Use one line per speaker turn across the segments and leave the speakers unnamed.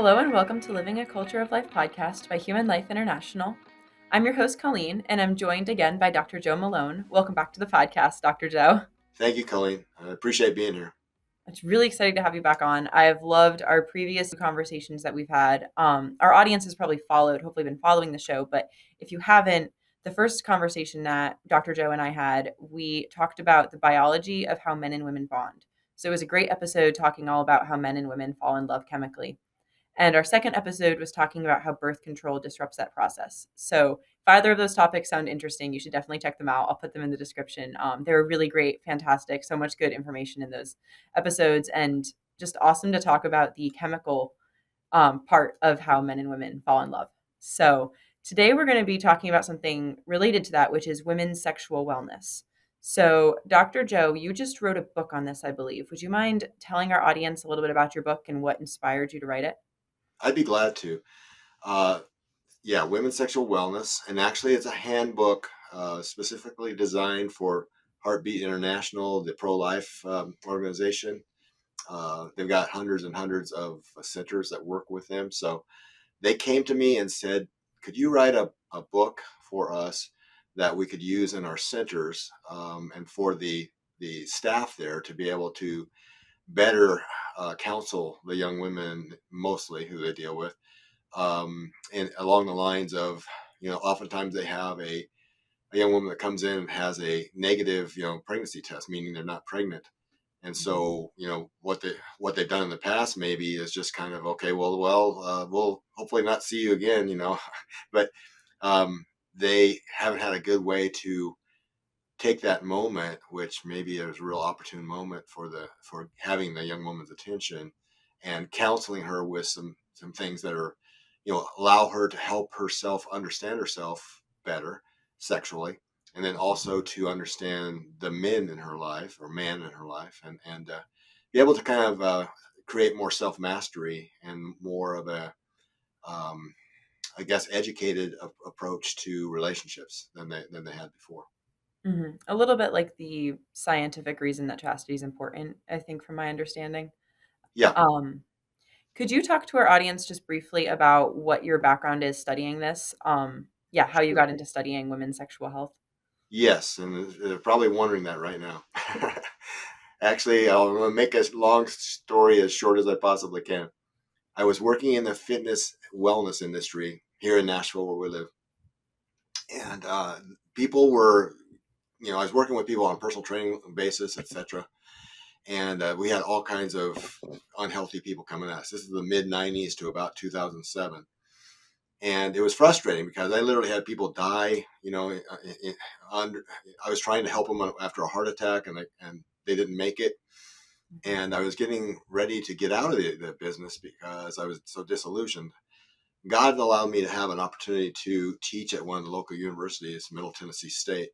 Hello and welcome to Living a Culture of Life podcast by Human Life International. I'm your host, Colleen, and I'm joined again by Dr. Joe Malone. Welcome back to the podcast, Dr. Joe.
Thank you, Colleen. I appreciate being here.
It's really exciting to have you back on. I've loved our previous conversations that we've had. Our audience has probably hopefully been following the show, but if you haven't, the first conversation that Dr. Joe and I had, we talked about the biology of how men and women bond. So it was a great episode talking all about how men and women fall in love chemically. And our second episode was talking about how birth control disrupts that process. So if either of those topics sound interesting, you should definitely check them out. I'll put them in the description. They were really great, fantastic, so much good information in those episodes, and just awesome to talk about the chemical part of how men and women fall in love. So today we're going to be talking about something related to that, which is women's sexual wellness. So, Dr. Joe, you just wrote a book on this, I believe. Would you mind telling our audience a little bit about your book and what inspired you to write it?
I'd be glad to. Uh, Women's Sexual Wellness. And actually, it's a handbook specifically designed for Heartbeat International, the pro-life organization. They've got hundreds and hundreds of centers that work with them. So they came to me and said, could you write a book for us that we could use in our centers and for the staff there to be able to better counsel the young women, mostly who they deal with, and along the lines of, oftentimes they have a young woman that comes in and has a negative, pregnancy test, meaning they're not pregnant. And so, what they've done in the past maybe is just kind of, okay, we'll hopefully not see you again, but they haven't had a good way to take that moment, which maybe is a real opportune moment for having the young woman's attention, and counseling her with some things that are, allow her to help herself understand herself better sexually, and then also to understand the men in her life, or man in her life, and be able to kind of create more self mastery and more of a I guess educated approach to relationships than they had before.
A little bit like the scientific reason that chastity is important, I think, from my understanding.
Yeah.
Um, could you talk to our audience just briefly about what your background is studying this? Yeah, how you
Sure.
got into studying women's sexual health.
Yes, and they're probably wondering that right now. Actually, I'm going to make a long story as short as I possibly can. I was working in the fitness wellness industry here in Nashville, where we live, and people were, I was working with people on a personal training basis, etc. And we had all kinds of unhealthy people coming at us. This is the mid '90s to about 2007. And it was frustrating because I literally had people die. I was trying to help them after a heart attack, and they didn't make it. And I was getting ready to get out of the business because I was so disillusioned. God allowed me to have an opportunity to teach at one of the local universities, Middle Tennessee State.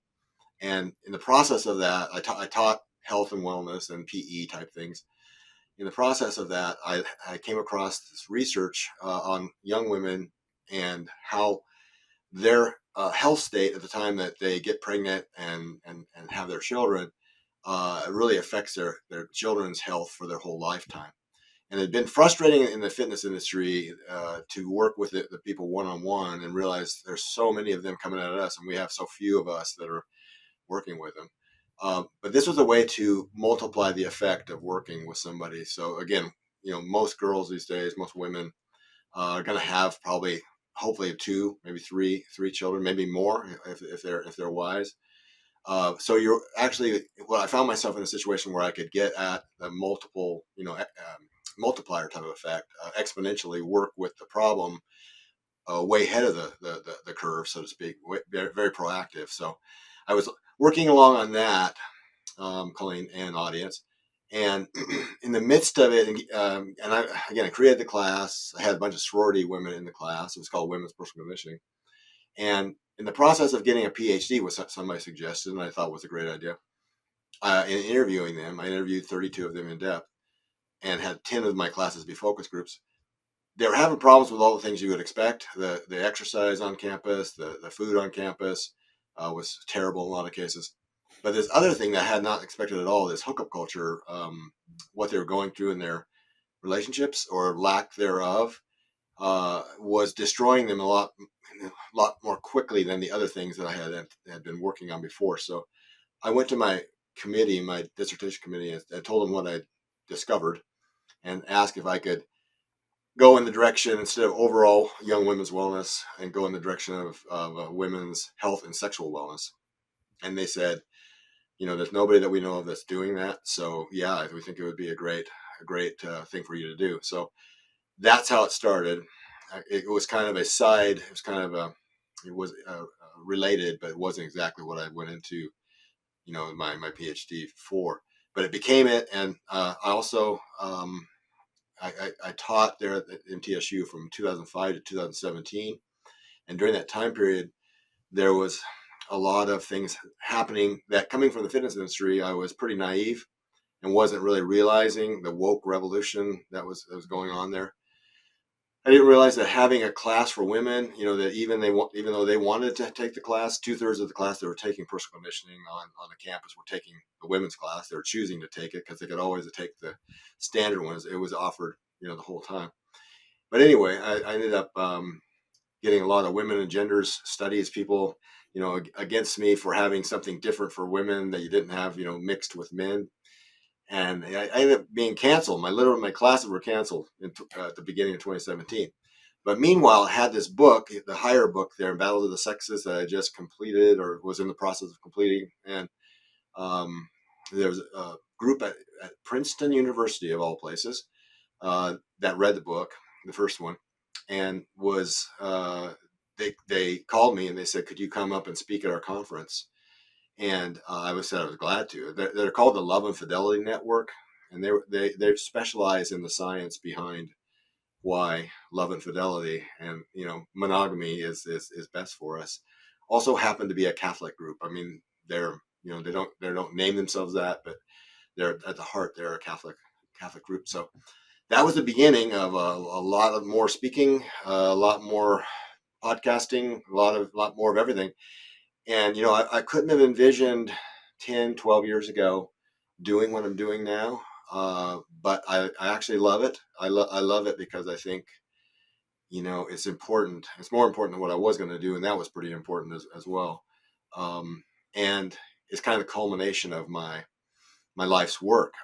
And in the process of that, I taught health and wellness and PE type things. In the process of that, I came across this research on young women and how their health state at the time that they get pregnant and have their children really affects their children's health for their whole lifetime. And it had been frustrating in the fitness industry to work with the people one-on-one and realize there's so many of them coming at us, and we have so few of us that are working with them. But this was a way to multiply the effect of working with somebody. So again, most girls these days, most women are going to have probably, hopefully, two, maybe three children, maybe more if they're wise. So you're actually, well, I found myself in a situation where I could get at the multiple, multiplier type of effect, exponentially work with the problem way ahead of the curve, so to speak, very, very proactive. So I was working along on that, Colleen and audience. And in the midst of it, and I created the class. I had a bunch of sorority women in the class. It was called Women's Personal Conditioning. And in the process of getting a PhD, was somebody suggested, and I thought was a great idea. In interviewing them, I interviewed 32 of them in depth and had 10 of my classes be focus groups. They were having problems with all the things you would expect. The exercise on campus, the food on campus was terrible in a lot of cases. But this other thing that I had not expected at all, this hookup culture, what they were going through in their relationships or lack thereof, was destroying them a lot more quickly than the other things that I had been working on before. So I went to my committee, my dissertation committee, and told them what I discovered, and asked if I could go in the direction, instead of overall young women's wellness, and go in the direction of women's health and sexual wellness. And they said, there's nobody that we know of that's doing that. So yeah, we think it would be a great thing for you to do. So that's how it started. It was kind of a side. It was kind of related, but it wasn't exactly what I went into, my PhD for. But it became it, and I also I taught there at MTSU from 2005 to 2017, and during that time period, there was a lot of things happening that, coming from the fitness industry, I was pretty naive and wasn't really realizing the woke revolution that was going on there. I didn't realize that having a class for women, that even though they wanted to take the class, 2/3 of the class that were taking personal conditioning on the campus were taking the women's class. They were choosing to take it because they could always take the standard ones. It was offered, the whole time. But anyway, I ended up getting a lot of women and genders studies people, against me for having something different for women that you didn't have, mixed with men. And I ended up being canceled. My classes were canceled at the beginning of 2017. But meanwhile, I had this book, the higher book there, Battle of the Sexes, that I just completed or was in the process of completing. And there was a group at Princeton University, of all places, that read the book, the first one, and they called me and they said, "Could you come up and speak at our conference?" And I was glad to. They're called the Love and Fidelity Network, and they specialize in the science behind why love and fidelity and monogamy is best for us. Also happen to be a Catholic group. I mean, they don't name themselves that, but they're at the heart, they're a Catholic group. So that was the beginning of a lot of more speaking, a lot more podcasting, a lot more of everything. And I couldn't have envisioned 10, 12 years ago doing what I'm doing now. But I actually love it. I love it because I think it's important. It's more important than what I was going to do, and that was pretty important as well. Um, and it's kind of the culmination of my life's work.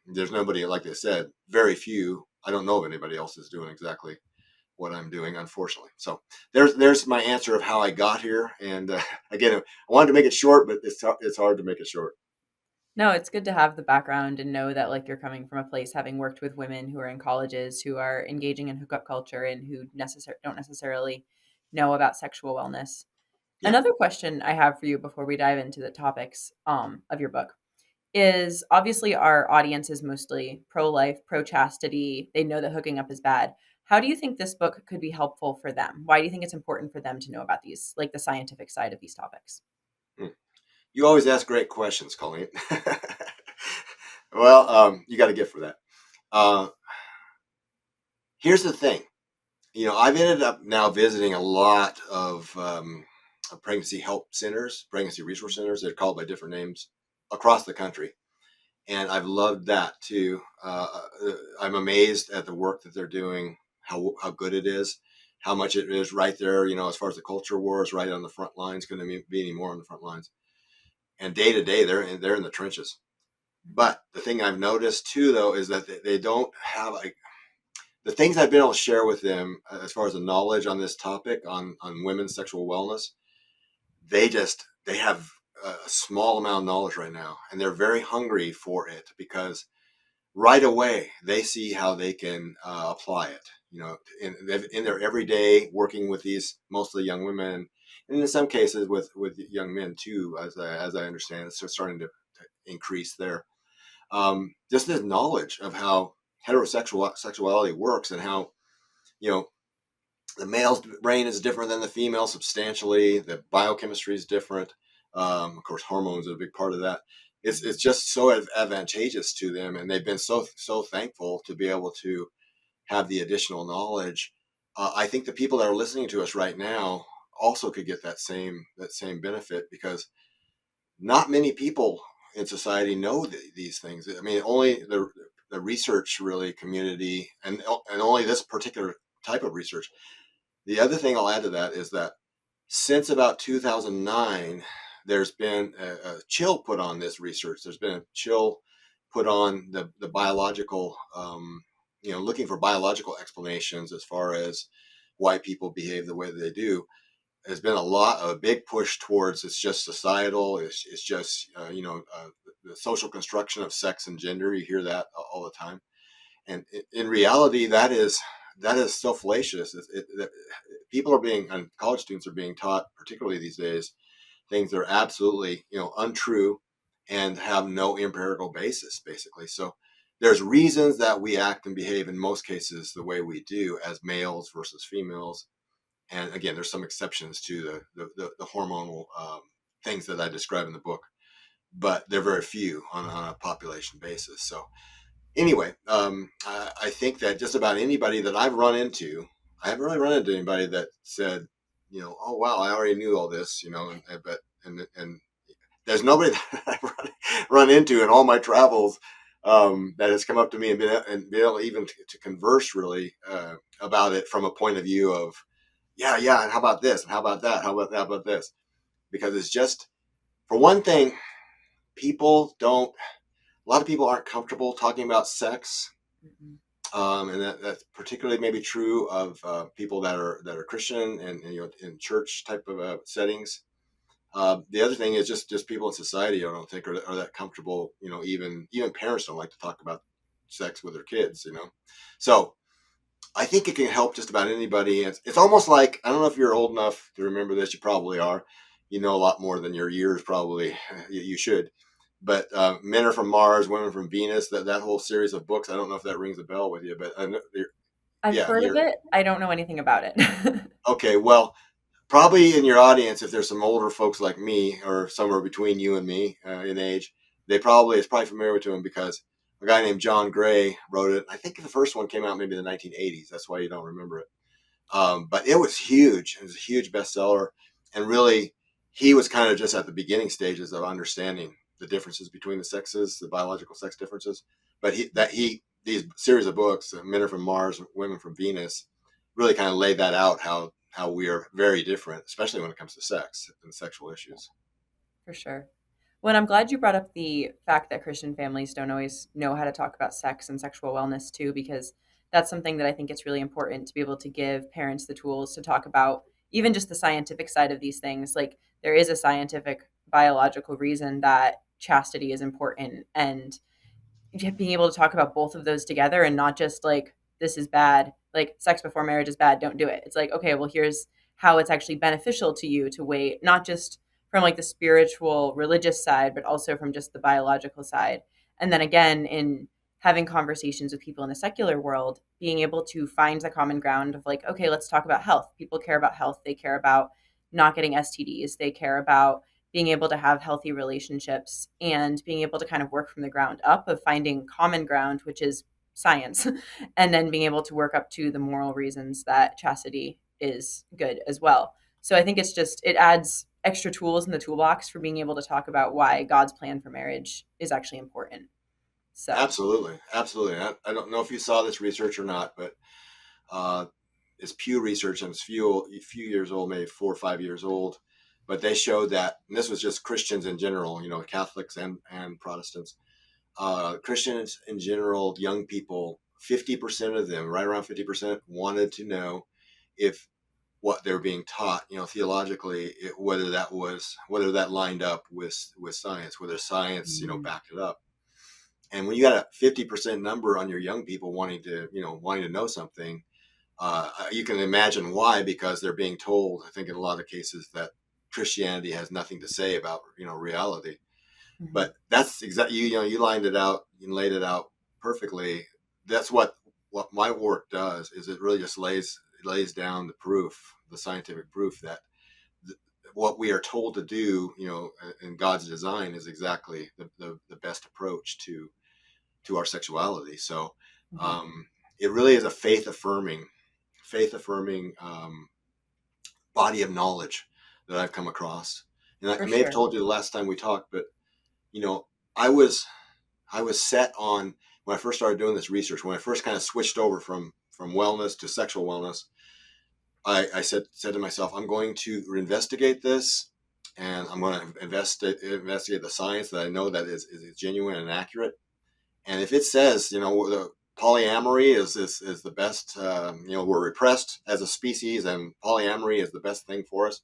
There's nobody, like I said, very few. I don't know of anybody else that's doing exactly what I'm doing, unfortunately. So there's my answer of how I got here. And again, I wanted to make it short, but it's hard to make it short.
No, it's good to have the background and know that like you're coming from a place having worked with women who are in colleges who are engaging in hookup culture and who don't necessarily know about sexual wellness.
Yeah.
Another question I have for you before we dive into the topics of your book is, obviously our audience is mostly pro-life, pro-chastity. They know that hooking up is bad. How do you think this book could be helpful for them? Why do you think it's important for them to know about these, like the scientific side of these topics?
Hmm. You always ask great questions, Colleen. Well, you got a gift for that. Uh, Here's the thing. I've ended up now visiting a lot of pregnancy help centers, pregnancy resource centers. They're called by different names across the country. And I've loved that too. I'm amazed at the work that they're doing, how good it is, how much it is right there. As far as the culture wars, right on the front lines. Couldn't be any more on the front lines. And day to day, they're in the trenches. But the thing I've noticed too, though, is that they don't have the things I've been able to share with them, as far as the knowledge on this topic on women's sexual wellness. They have a small amount of knowledge right now, and they're very hungry for it because right away they see how they can apply it. In their everyday working with these mostly young women, and in some cases with young men too, as I understand, it's starting to increase there. Just this knowledge of how heterosexual sexuality works, and how you know the male's brain is different than the female substantially. The biochemistry is different. Of course, hormones are a big part of that. It's just so advantageous to them, and they've been so thankful to be able to have the additional knowledge. I think the people that are listening to us right now also could get that same benefit, because not many people in society know these things. I mean, only the research really community, and only this particular type of research. The other thing I'll add to that is that since about 2009, there's been a chill put on this research. There's been a chill put on the biological, looking for biological explanations as far as why people behave the way that they do. There's been a big push towards it's just societal. It's just, the social construction of sex and gender. You hear that all the time. And in reality, that is so fallacious. People are being, and college students are being taught, particularly these days, things that are absolutely untrue and have no empirical basis, basically. So there's reasons that we act and behave in most cases the way we do as males versus females. And again, there's some exceptions to the hormonal things that I describe in the book, but they're very few on a population basis. So anyway, I think that just about anybody that I've run into, I haven't really run into anybody that said, oh wow, I already knew all this, and there's nobody that I've run into in all my travels that has come up to me and been able even to converse really about it from a point of view of, yeah, and how about this, and how about that, how about this, because it's just, for one thing, people don't. A lot of people aren't comfortable talking about sex.
Mm-mm.
And that's particularly maybe true of people that are Christian and in church type of settings. The other thing is just people in society, I don't think are that comfortable. Even parents don't like to talk about sex with their kids. So I think it can help just about anybody. It's almost like, I don't know if you're old enough to remember this. You probably are. You know a lot more than your years probably. You should. But Men Are From Mars, Women From Venus, that whole series of books. I don't know if that rings a bell with you, but
I've
yeah,
heard of
you're
it. I don't know anything about it.
okay. Well, probably in your audience, if there's some older folks like me or somewhere between you and me in age, it's probably familiar to them because a guy named John Gray wrote it. I think the first one came out maybe in the 1980s. That's why you don't remember it. But it was huge. It was a huge bestseller, and really, he was kind of just at the beginning stages of understanding the differences between the sexes, the biological sex differences. But these series of books, Men Are From Mars, Women From Venus, really kind of laid that out how we are very different, especially when it comes to sex and sexual issues.
For sure. Well, and I'm glad you brought up the fact that Christian families don't always know how to talk about sex and sexual wellness too, because that's something that I think it's really important to be able to give parents the tools to talk about even just the scientific side of these things. Like there is a scientific biological reason that chastity is important, and being able to talk about both of those together and not just like this is bad, like sex before marriage is bad, don't do it. It's like, okay, well, here's how it's actually beneficial to you to wait, not just from like the spiritual religious side, but also from just the biological side. And then again, in having conversations with people in the secular world, being able to find the common ground of like, okay, let's talk about health. People care about health, they care about not getting STDs, they care about being able to have healthy relationships and being able to kind of work from the ground up of finding common ground, which is science, and then being able to work up to the moral reasons that chastity is good as well. So I think it adds extra tools in the toolbox for being able to talk about why God's plan for marriage is actually important. So
Absolutely, absolutely. I don't know if you saw this research or not, but uh, it's Pew Research, and it's few years old, maybe 4 or 5 years old. But they showed that, and this was just Christians in general, Catholics and Protestants. Christians in general, young people, 50% of them, right around 50%, wanted to know if what they're being taught, theologically, whether that lined up with science, whether science,
mm,
backed it up. And when you got a 50% number on your young people wanting to know something, you can imagine why, because they're being told, I think in a lot of cases, that Christianity has nothing to say about reality.
mhm,
But that's exactly, you lined it out and laid it out perfectly. That's what my work does, is it really just lays down the proof, the scientific proof that th- what we are told to do, in God's design, is exactly the best approach to our sexuality. So
mhm,
um, it really is a faith affirming body of knowledge that I've come across. And I
for
may have
sure.
told you the last time we talked, but you know, I was set on, when I first started doing this research, when I first kind of switched over from wellness to sexual wellness, I said to myself, I'm going to investigate this, and I'm going to investigate the science that I know that is genuine and accurate. And if it says, the polyamory is the best, we're repressed as a species, and polyamory is the best thing for us,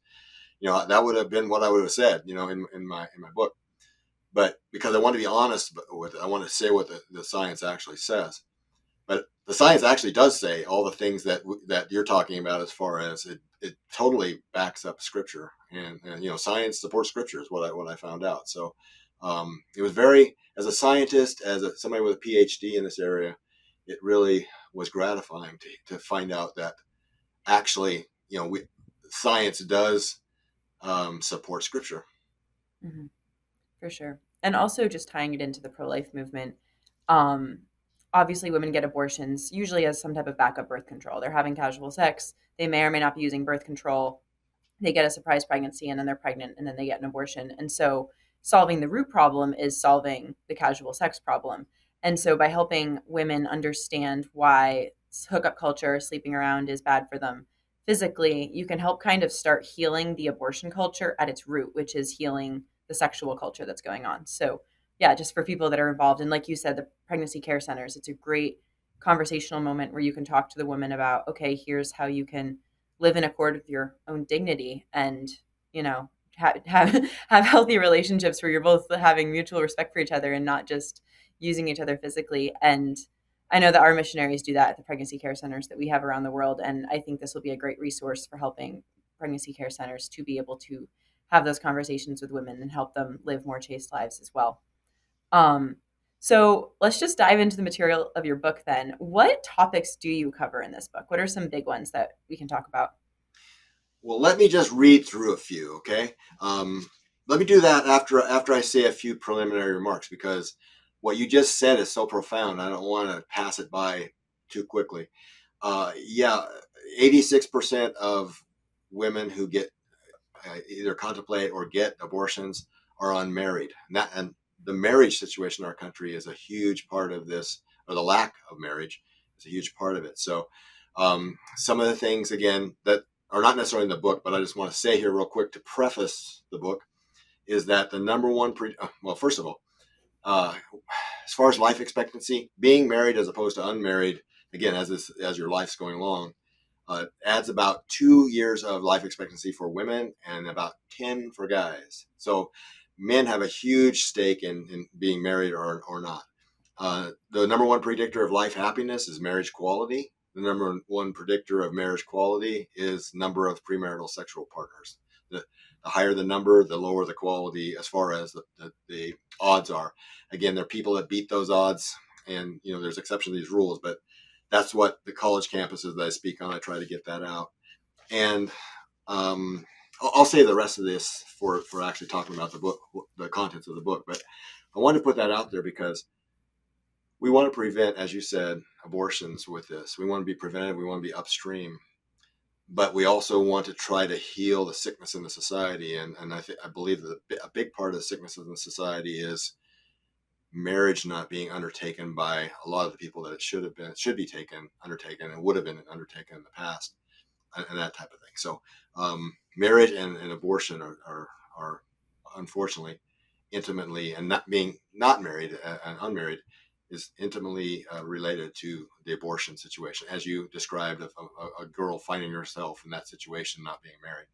that would have been what I would have said, in my book. But because I want to be honest with it, I want to say what the science actually says. But the science actually does say all the things that you're talking about, as far as it totally backs up scripture, and science supports scripture is what I found out. So it was very, as a scientist, somebody with a PhD in this area, it really was gratifying to find out that actually, science does support scripture.
Hmm. For sure. And also just tying it into the pro-life movement. Um, Obviously, women get abortions usually as some type of backup birth control. They're having casual sex. They may or may not be using birth control. They get a surprise pregnancy and then they're pregnant and then they get an abortion. And so solving the root problem is solving the casual sex problem. And so by helping women understand why hookup culture, sleeping around is bad for them physically, you can help kind of start healing the abortion culture at its root, which is healing the sexual culture that's going on. So yeah, just for people that are involved. And like you said, the pregnancy care centers, it's a great conversational moment where you can talk to the woman about, okay, here's how you can live in accord with your own dignity and, have healthy relationships where you're both having mutual respect for each other and not just using each other physically. And I know that our missionaries do that at the pregnancy care centers that we have around the world. And I think this will be a great resource for helping pregnancy care centers to be able to have those conversations with women and help them live more chaste lives as well. Um, so let's just dive into the material of your book then. What topics do you cover in this book? What are some big ones that we can talk about?
Well, let me just read through a few, okay? Let me do that after I say a few preliminary remarks, because what you just said is so profound. I don't want to pass it by too quickly. Yeah, 86% of women who get either contemplate or get abortions are unmarried. And the marriage situation in our country is a huge part of this, or the lack of marriage is a huge part of it. So, some of the things, again, that are not necessarily in the book, but I just want to say here real quick to preface the book, is that the number one, well, first of all, uh, as far as life expectancy, being married as opposed to unmarried, again, as your life's going along, adds about 2 years of life expectancy for women and about 10 for guys. So men have a huge stake in being married or not. The number one predictor of life happiness is marriage quality. The number one predictor of marriage quality is number of premarital sexual partners. The higher the number, the lower the quality as far as the odds are. Again, there are people that beat those odds, and there's exceptions to these rules, but that's what the college campuses that I speak on, I try to get that out. And I'll say the rest of this for actually talking about the book, the contents of the book. But I wanted to put that out there because we want to prevent, as you said, abortions with this. We want to be preventive. We want to be upstream. But we also want to try to heal the sickness in the society. And I believe that a big part of the sickness in the society is marriage not being undertaken by a lot of the people that it should be undertaken, and would have been undertaken in the past, and that type of thing. So marriage and abortion are unfortunately intimately, and not married and unmarried is intimately related to the abortion situation, as you described, of a girl finding herself in that situation, not being married.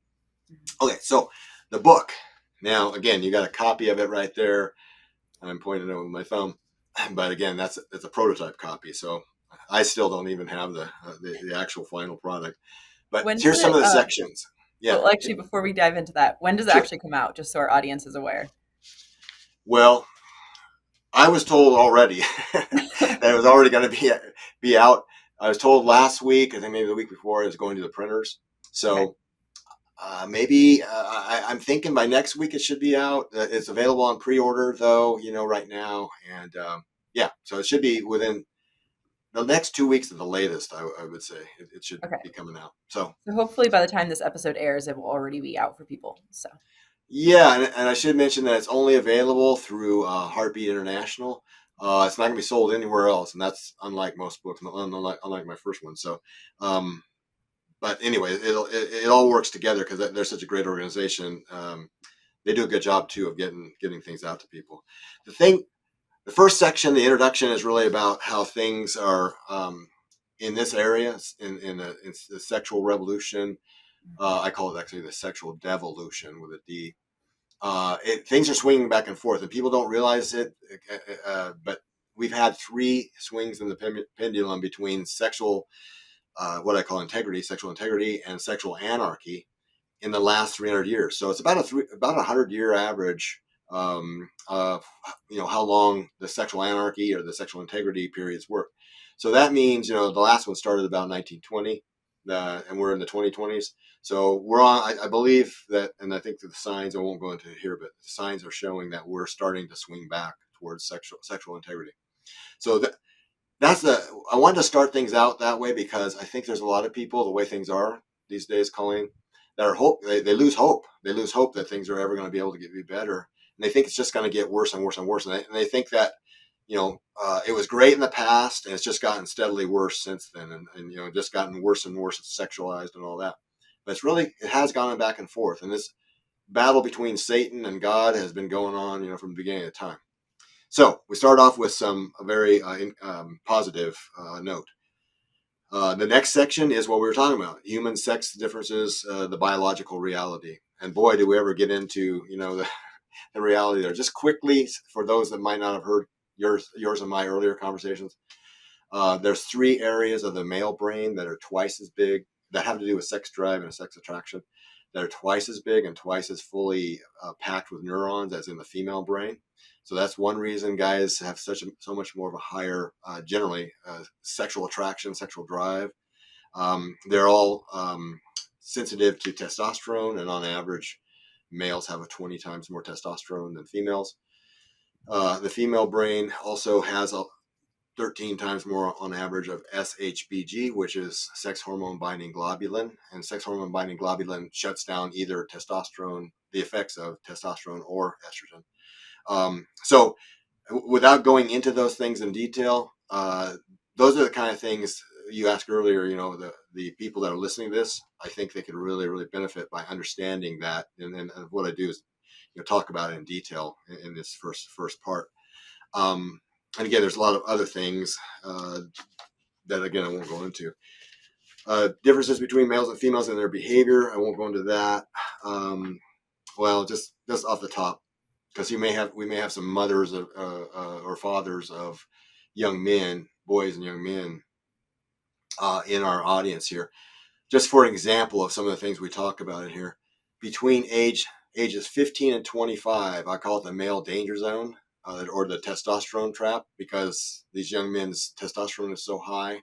Okay, so the book. Now, again, you got a copy of it right there. I'm pointing it with my thumb, but again, it's a prototype copy, so I still don't even have the actual final product. But
When does
here's some
it
of the sections. Yeah,
well, actually, before we dive into that, when does it
sure.
actually come out, just so our audience is aware?
Well, I was told already that it was already going to be out. I was told last week, I think maybe the week before, it was going to the printers.
Okay.
So maybe I'm thinking by next week it should be out. It's available on pre-order though, right now, and yeah, so it should be within the next 2 weeks at the latest. I would say it should
Okay.
be coming out. So
So hopefully by the time this episode airs, it will already be out for people. So,
yeah, and I should mention that it's only available through Heartbeat International. It's not going to be sold anywhere else, and that's unlike most books, unlike my first one. So, um, but anyway, it all works together because they're such a great organization. They do a good job too of getting things out to people. The first section, the introduction, is really about how things are in this area in the sexual revolution. I call it actually the sexual devolution with a D. Things are swinging back and forth, and people don't realize it. But we've had three swings in the pendulum between what I call sexual integrity, and sexual anarchy in the last 300 years. So it's about about 100-year average of how long the sexual anarchy or the sexual integrity periods work. So that means the last one started about 1920, and we're in the 2020s. So we're on. I believe that, and I think that the signs, I won't go into it here, but the signs are showing that we're starting to swing back towards sexual integrity. So that's I wanted to start things out that way because I think there's a lot of people, the way things are these days, Colleen, that are they lose hope. They lose hope that things are ever going to be able to be better, and they think it's just going to get worse and worse and worse. And they think that it was great in the past, and it's just gotten steadily worse since then, and just gotten worse and worse, sexualized and all that. But it has gone back and forth, and this battle between Satan and God has been going on, from the beginning of time. So we start off with some very positive note. The next section is what we were talking about: human sex differences, the biological reality. And boy, do we ever get into the reality there. Just quickly, for those that might not have heard yours and my earlier conversations, there's three areas of the male brain that are twice as big, that have to do with sex drive and sex attraction, that are twice as big and twice as fully packed with neurons as in the female brain. So that's one reason guys have so much more of a higher, generally, sexual attraction, sexual drive. They're all sensitive to testosterone, and on average, males have 20 times more testosterone than females. The female brain also has 13 times more on average of SHBG, which is sex hormone binding globulin. And sex hormone binding globulin shuts down either testosterone, the effects of testosterone or estrogen. So without going into those things in detail, those are the kind of things you asked earlier. The people that are listening to this, I think they could really, really benefit by understanding that. And what I do is talk about it in detail in this first part. And again, there's a lot of other things that, again, I won't go into. Differences between males and females in their behavior, I won't go into that. Well, just off the top, because we may have some mothers or fathers of young men, boys and young men, in our audience here. Just for an example of some of the things we talk about in here, between ages 15 and 25, I call it the male danger zone, or the testosterone trap, because these young men's testosterone is so high,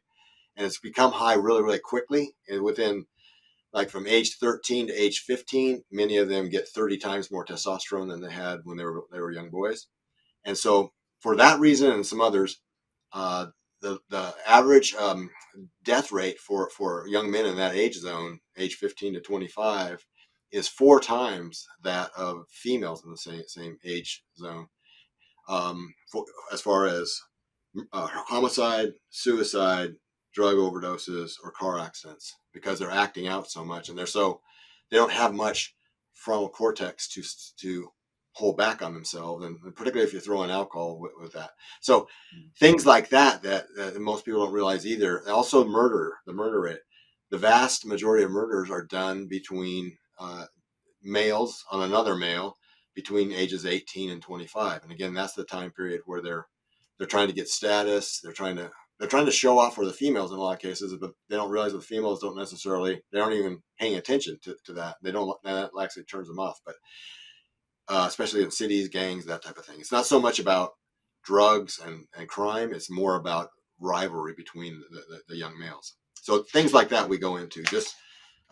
and it's become high really, really quickly. And within, like, from age 13 to age 15, many of them get 30 times more testosterone than they had when they were young boys. And so for that reason and some others, uh, the average death rate for young men in that age zone, age 15 to 25, is 4 times that of females in the same age zone. As far as homicide, suicide, drug overdoses, or car accidents, because they're acting out so much, and they don't have much frontal cortex to hold back on themselves, and particularly if you're throwing alcohol with that. So things like that most people don't realize either. Also, the murder rate. The vast majority of murders are done between males on another male between ages 18 and 25. And again, that's the time period where they're trying to get status. They're trying to show off for the females in a lot of cases, but they don't realize that the females they aren't even paying attention to that. That actually turns them off. But especially in cities, gangs, that type of thing. It's not so much about drugs and crime. It's more about rivalry between the young males. So things like that we go into, just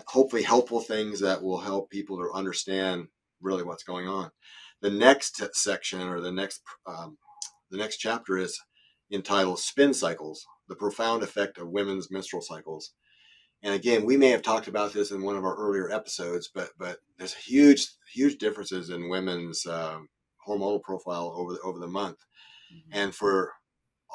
hopefully helpful things that will help people to understand really what's going on. The next section, or the next chapter, is entitled Spin Cycles: The Profound Effect of Women's Menstrual Cycles. And again, we may have talked about this in one of our earlier episodes, but there's huge differences in women's hormonal profile over the month. And for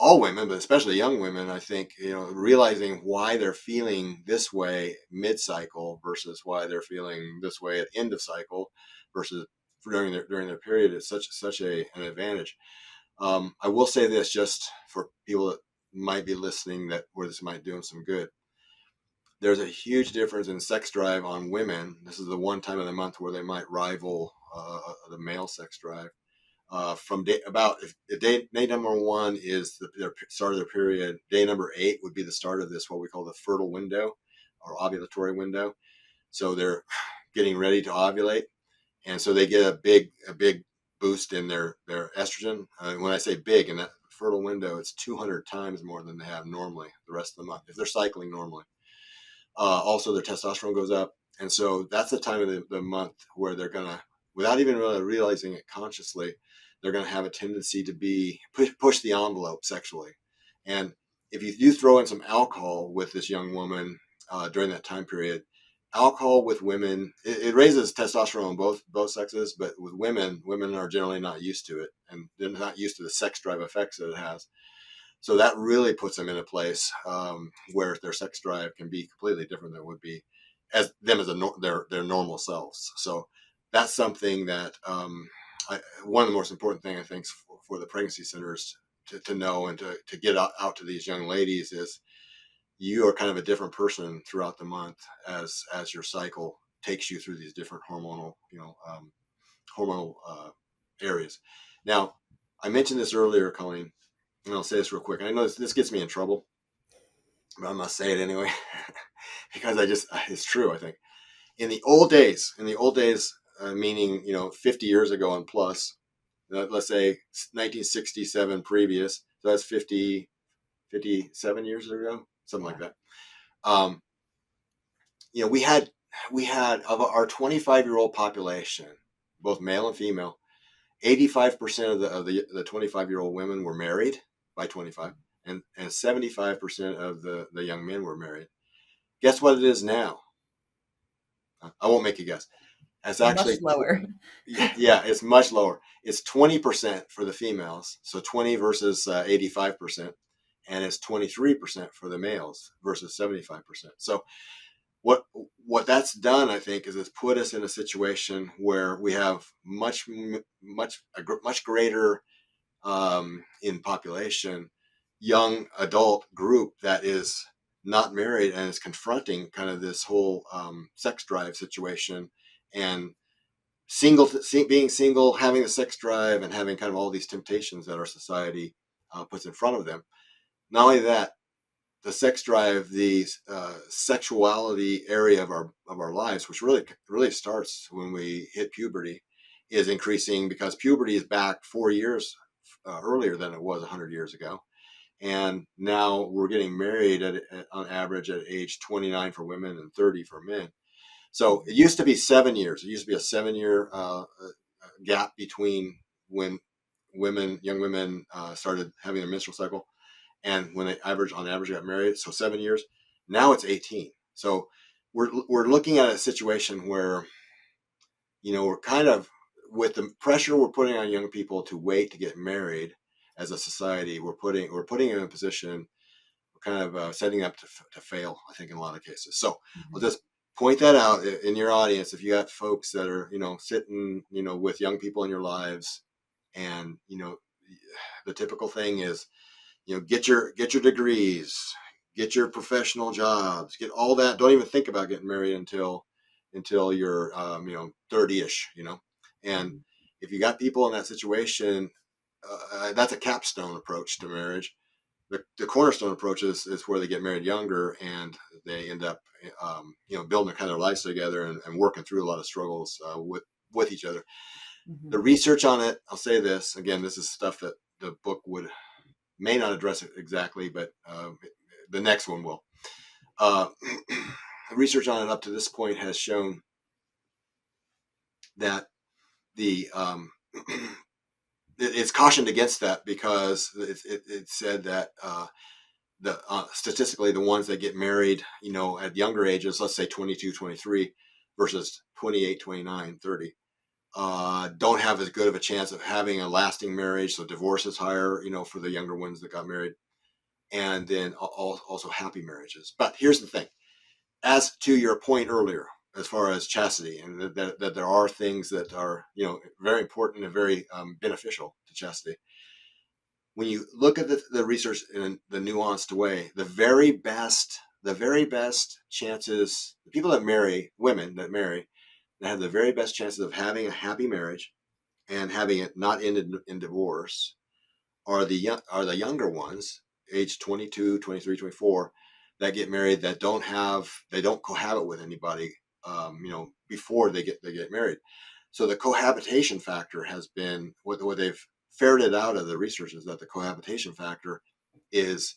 all women, but especially young women, I think, realizing why they're feeling this way mid-cycle versus why they're feeling this way at end of cycle versus during their period is an advantage. I will say this just for people that might be listening, that where this might do them some good. There's a huge difference in sex drive on women. This is the one time of the month where they might rival the male sex drive. From if day number 1 is their start of their period, day number 8 would be the start of this, what we call the fertile window or ovulatory window. So they're getting ready to ovulate, and so they get a big boost in their estrogen. When I say big, in that fertile window, it's 200 times more than they have normally the rest of the month if they're cycling normally. Also, their testosterone goes up, and so that's the time of the month where they're gonna, without even really realizing it consciously, they're gonna have a tendency to be push the envelope sexually. And if you do throw in some alcohol with this young woman during that time period, alcohol with women, it raises testosterone in both sexes, but with women are generally not used to it, and they're not used to the sex drive effects that it has. So that really puts them in a place where their sex drive can be completely different than it would be as them as their normal selves. So that's something that one of the most important thing I think for the pregnancy centers to know and to get out to these young ladies is you are kind of a different person throughout the month as your cycle takes you through these different hormonal areas. Now, I mentioned this earlier, Colleen, and I'll say this real quick. I know this gets me in trouble, but I must say it anyway because it's true. I think in the old days, meaning 50 years ago and plus, let's say 1967 previous, so that's 57 years ago, something like
Yeah.
that. Um, we had of our 25-year-old population, both male and female, 85% of the 25-year-old women were married by 25, and 75% of the young men were married. Guess what it is now? I won't make you guess. It's
Much
actually,
lower.
yeah, it's much lower. It's 20% for the females, so 20 versus 85%, and it's 23% for the males versus 75%. So what that's done, I think, is it's put us in a situation where we have much greater in population young adult group that is not married and is confronting kind of this whole sex drive situation, and being single, having the sex drive, and having kind of all these temptations that our society puts in front of them. Not only that, the sex drive, the sexuality area of our lives, which really starts when we hit puberty, is increasing because puberty is back 4 years earlier than it was 100 years ago. And now we're getting married on average at age 29 for women and 30 for men. So it used to be 7 years. It used to be a 7-year gap between when young women started having their menstrual cycle and when they on average got married. So 7 years. Now it's 18. So we're looking at a situation where we're kind of, with the pressure we're putting on young people to wait to get married as a society, we're putting in a position, we're kind of setting up to fail, I think, in a lot of cases. So I'll
Mhm.
just point that out in your audience. If you got folks that are sitting with young people in your lives, and the typical thing is get your degrees, get your professional jobs, get all that. Don't even think about getting married until you're 30ish, and
Mhm.
if you got people in that situation, that's a capstone approach to marriage. The cornerstone approach is where they get married younger, and they end up building their kind of lives together, and working through a lot of struggles with each other. The
Mhm.
research on it, I'll say this again, this is stuff that the book may not address it exactly, but the next one will. Uh, the research on it up to this point has shown that the it's cautioned against that because it said that statistically the ones that get married at younger ages, let's say 22, 23 versus 28, 29, 30, don't have as good of a chance of having a lasting marriage. So divorce is higher, for the younger ones that got married, and then also happy marriages. But here's the thing: as to your point earlier, as far as chastity, and that there are things that are very important and very beneficial to chastity. When you look at the research in the nuanced way, the very best chances, the people that marry, women that marry, that have the very best chances of having a happy marriage and having it not ended in divorce are the younger ones, age 22, 23, 24, that get married, that they don't cohabit with anybody, before they get married. So the cohabitation factor has been what they've ferreted out of the research, is that the cohabitation factor is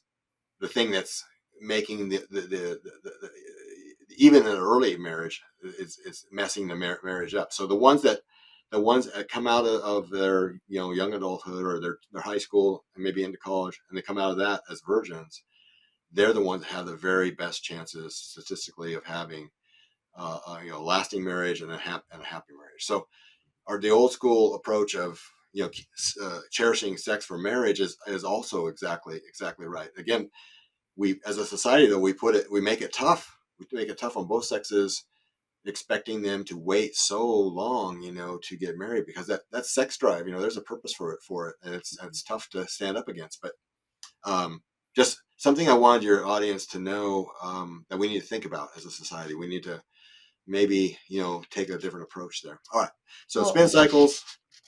the thing that's making the even in an early marriage, it's messing the marriage up. So the ones that come out of their young adulthood, or their high school and maybe into college, and they come out of that as virgins, they're the ones that have the very best chances statistically of having lasting marriage and a happy marriage. So the old school approach of cherishing sex for marriage is also exactly right. Again, we, as a society, though, we make it tough. We make it tough on both sexes, expecting them to wait so long, to get married, because that's sex drive. There's a purpose for it, and it's tough to stand up against. But just something I wanted your audience to know, that we need to think about as a society. We need to maybe take a different approach there. All right. So
Well,
spin cycles.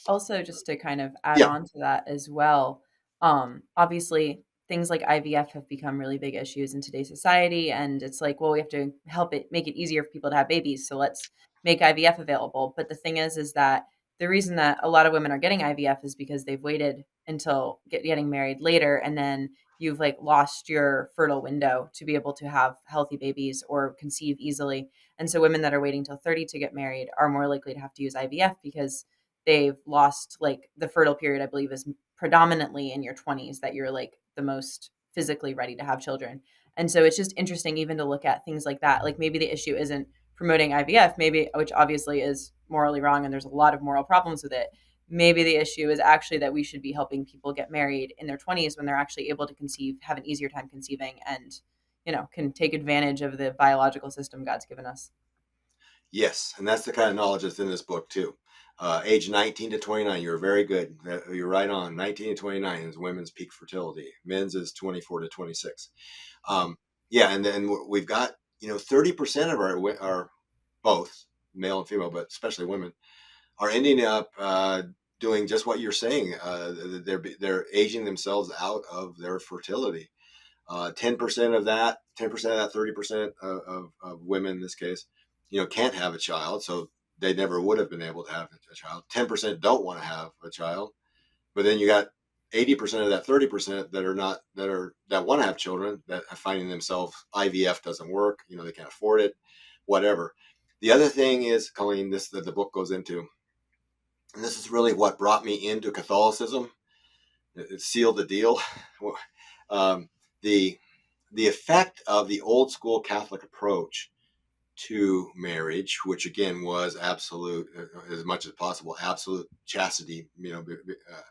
also just to kind of add
Yeah.
on to that as well, obviously things like IVF have become really big issues in today's society, and it's like, well, we have to help it make it easier for people to have babies, so let's make IVF available. But the thing is that the reason that a lot of women are getting IVF is because they've waited until getting married later, and then you've like lost your fertile window to be able to have healthy babies or conceive easily. And so women that are waiting till 30 to get married are more likely to have to use IVF because they've lost, like, the fertile period, I believe, is predominantly in your 20s, that you're like the most physically ready to have children. And so it's just interesting even to look at things like that. Like, maybe the issue isn't promoting IVF, maybe, which obviously is morally wrong and there's a lot of moral problems with it. Maybe the issue is actually that we should be helping people get married in their 20s when they're actually able to conceive, have an easier time conceiving, and can take advantage of the biological system God's given us.
Yes, and that's the kind of knowledge that's in this book too. Age 19 to 29, you're very good. You're right on. 19 to 29 is women's peak fertility. Men's is 24 to 26. Yeah, and then we've got 30% of our both male and female, but especially women, are ending up doing just what you're saying. They're aging themselves out of their fertility. 10% of that, 10% of that, 30% of women in this case, can't have a child, so they never would have been able to have a child. 10% don't want to have a child, but then you got 80% of that 30% that want to have children, that are finding themselves IVF doesn't work. They can't afford it, whatever. The other thing is, Colleen, this that the book goes into, and this is really what brought me into Catholicism. It sealed the deal. um, the the effect of the old school Catholic approach to marriage, which again was absolute, as much as possible, absolute chastity,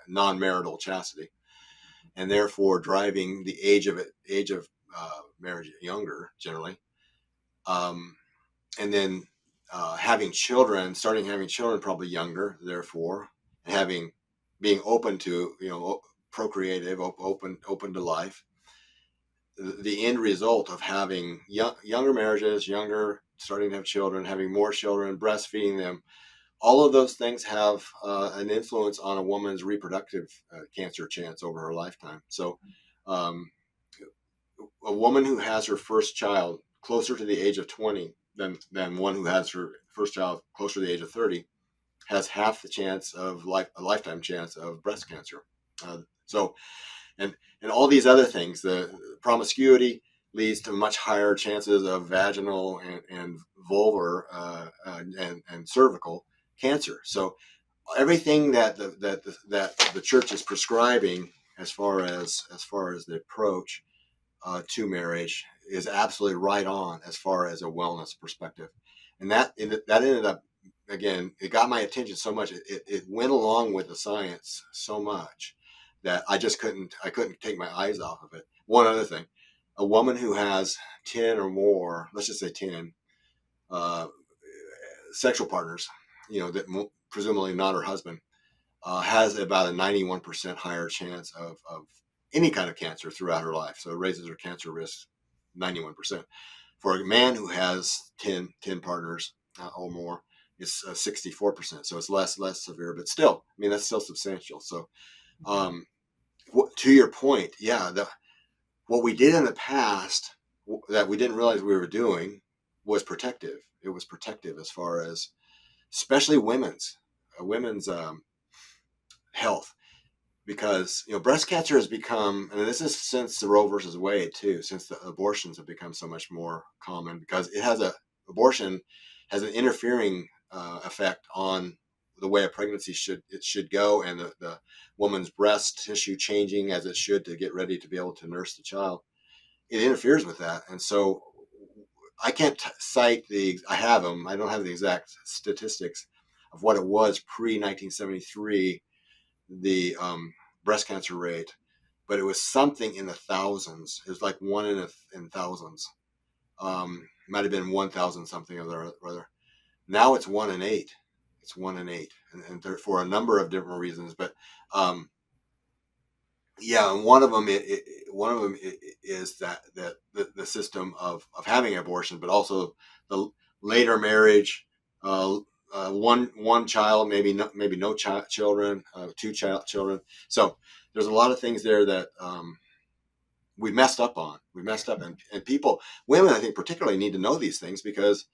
non-marital chastity, and therefore driving the age of marriage younger generally, and then starting having children probably younger, therefore, and being open to procreative, open to life. The end result of having younger marriages, starting to have children, having more children, breastfeeding them, all of those things have an influence on a woman's reproductive cancer chance over her lifetime. So, um, a woman who has her first child closer to the age of 20 than one who has her first child closer to the age of 30 has half the chance of a lifetime chance of breast cancer. So and all these other things. The promiscuity leads to much higher chances of vaginal and vulvar and cervical cancer. So everything that the church is prescribing as far as the approach to marriage is absolutely right on as far as a wellness perspective, and that ended up again, it got my attention so much. It went along with the science so much that I couldn't take my eyes off of it. One other thing, a woman who has 10 or more, let's just say 10, uh, sexual partners, that presumably not her husband, has about a 91% higher chance of any kind of cancer throughout her life. So it raises her cancer risk 91%. For a man who has 10 partners or more, it's 64%. So it's less severe, but still, I mean, that's still substantial. So um, to your point, yeah, what we did in the past that we didn't realize we were doing was protective. It was protective as far as, especially women's health, because breast cancer has become, and this is since the Roe versus Wade too, since the abortions have become so much more common, because abortion has an interfering effect on the way a pregnancy should go, and the woman's breast tissue changing as it should to get ready to be able to nurse the child. It interferes with that, and so I can't cite I have them. I don't have the exact statistics of what it was pre 1973, the breast cancer rate, but it was something in the thousands. It was like one in thousands. Might have been 1,000 something or other. Now it's 1 in 8. It's 1 in 8, and for a number of different reasons. But yeah, and one of them is that the system of having abortion, but also the later marriage, one child, maybe no children, children. So there's a lot of things there that we messed up on. We messed up, and women, I think, particularly need to know these things, because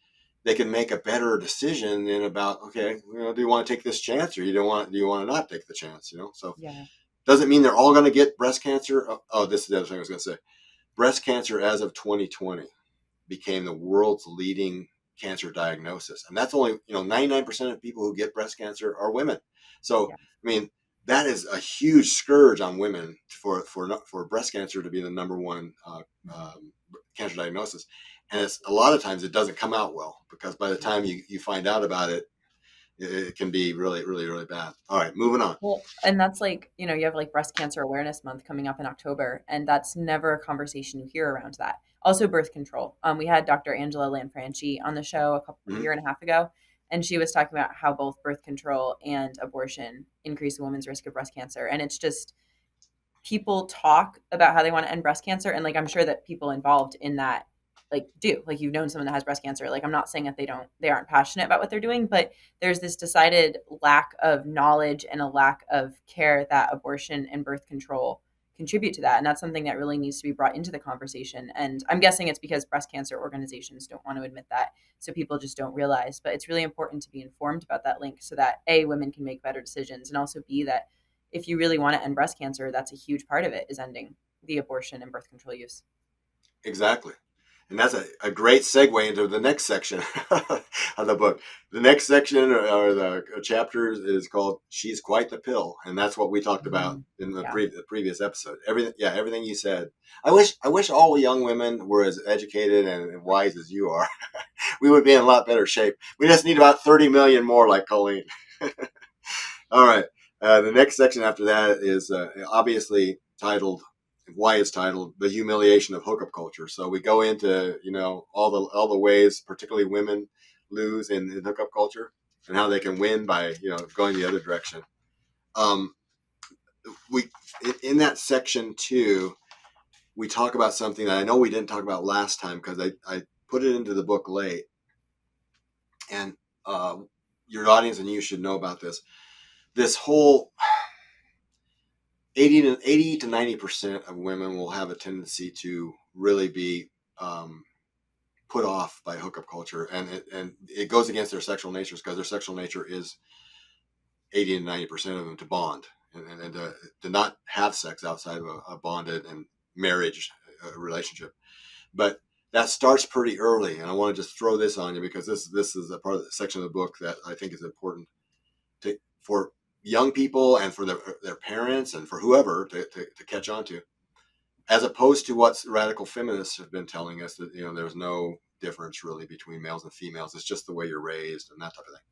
they can make a better decision in about, okay, do you want to take this chance, or do you want to not take the chance? So
Yeah.
doesn't mean they're all going to get breast cancer. Oh, this is the other thing I was going to say. Breast cancer, as of 2020, became the world's leading cancer diagnosis, and that's only 99% of people who get breast cancer are women. So
Yeah.
I mean, that is a huge scourge on women for breast cancer to be the number one cancer diagnosis. And it's a lot of times it doesn't come out well, because by the time you find out about it, it can be really, really, really bad. All right, moving on.
Well, and that's like, you have like Breast Cancer Awareness Month coming up in October, and that's never a conversation you hear around that. Also, birth control. We had Dr. Angela Lanfranchi on the show a
Mm-hmm.
year and a half ago, and she was talking about how both birth control and abortion increase a woman's risk of breast cancer. And it's just, people talk about how they want to end breast cancer, and like I'm sure that people involved in that like do, like, you've known someone that has breast cancer. Like, I'm not saying that they aren't passionate about what they're doing, but there's this decided lack of knowledge and a lack of care that abortion and birth control contribute to that, and that's something that really needs to be brought into the conversation. And I'm guessing it's because breast cancer organizations don't want to admit that, so people just don't realize. But it's really important to be informed about that link, so that A, women can make better decisions, and also B, that if you really want to end breast cancer, that's a huge part of it, is ending the abortion and birth control use.
Exactly. And that's a great segue into the next section of the book. The next section, or the chapter, is called "She's Quite the Pill," and that's what we talked about in the,
Yeah.
the previous episode. Everything you said. I wish all young women were as educated and wise as you are. We would be in a lot better shape. We just need about 30 million more, like Colleen. All right. The next section after that is obviously titled, why it's titled "The Humiliation of Hookup Culture." So we go into all the ways, particularly women, lose in hookup culture, and how they can win by going the other direction. Um, we in that section too, we talk about something that I know we didn't talk about last time, because I put it into the book late, and your audience and you should know about this. This whole 80 to 90% of women will have a tendency to really be put off by hookup culture, and it goes against their sexual natures, because their sexual nature is 80 to 90% of them to bond, and to not have sex outside of a bonded and marriage relationship. But that starts pretty early, and I want to just throw this on you, because this is a part of the section of the book that I think is important for young people, and for their parents, and for whoever to catch on to, as opposed to what radical feminists have been telling us, that there's no difference really between males and females. It's just the way you're raised and that type of thing.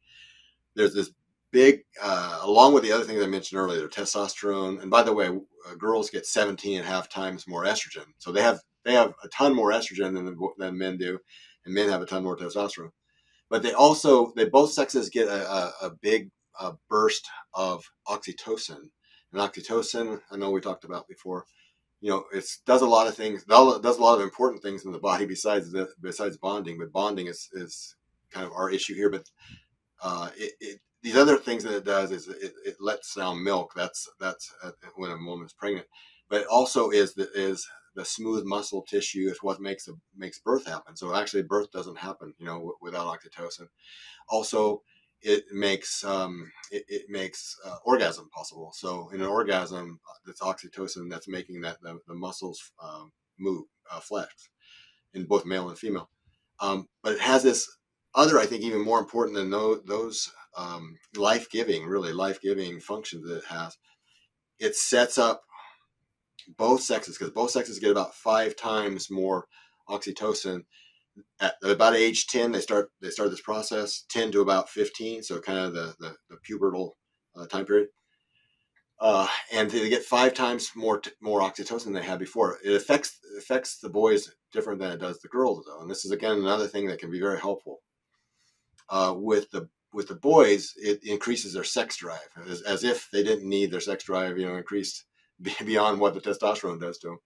there's this big, along with the other things I mentioned earlier, testosterone. And by the way, girls get 17 and a half times more estrogen. So they have a ton more estrogen than men do, and men have a ton more testosterone. But they both sexes get a big burst of oxytocin. And oxytocin, I know we talked about before. It does a lot of things. Does a lot of important things in the body besides bonding. But bonding is kind of our issue here. But these other things that it does is it lets down milk. That's when a woman's pregnant. But it also is the smooth muscle tissue is what makes birth happen. So actually, birth doesn't happen, without oxytocin. Also, it makes orgasm possible. So in an orgasm, it's oxytocin that's making the muscles move, flex in both male and female. But it has this other, I think, even more important than those really life-giving functions that it has. It sets up both sexes, because both sexes get about 5 times more oxytocin at about age 10. They start this process 10 to about 15, so kind of the pubertal time period. And they get 5 times more oxytocin than they had before. It affects the boys different than it does the girls, though. And this is again another thing that can be very helpful. With the boys, it increases their sex drive, as if they didn't need their sex drive, increased beyond what the testosterone does to them.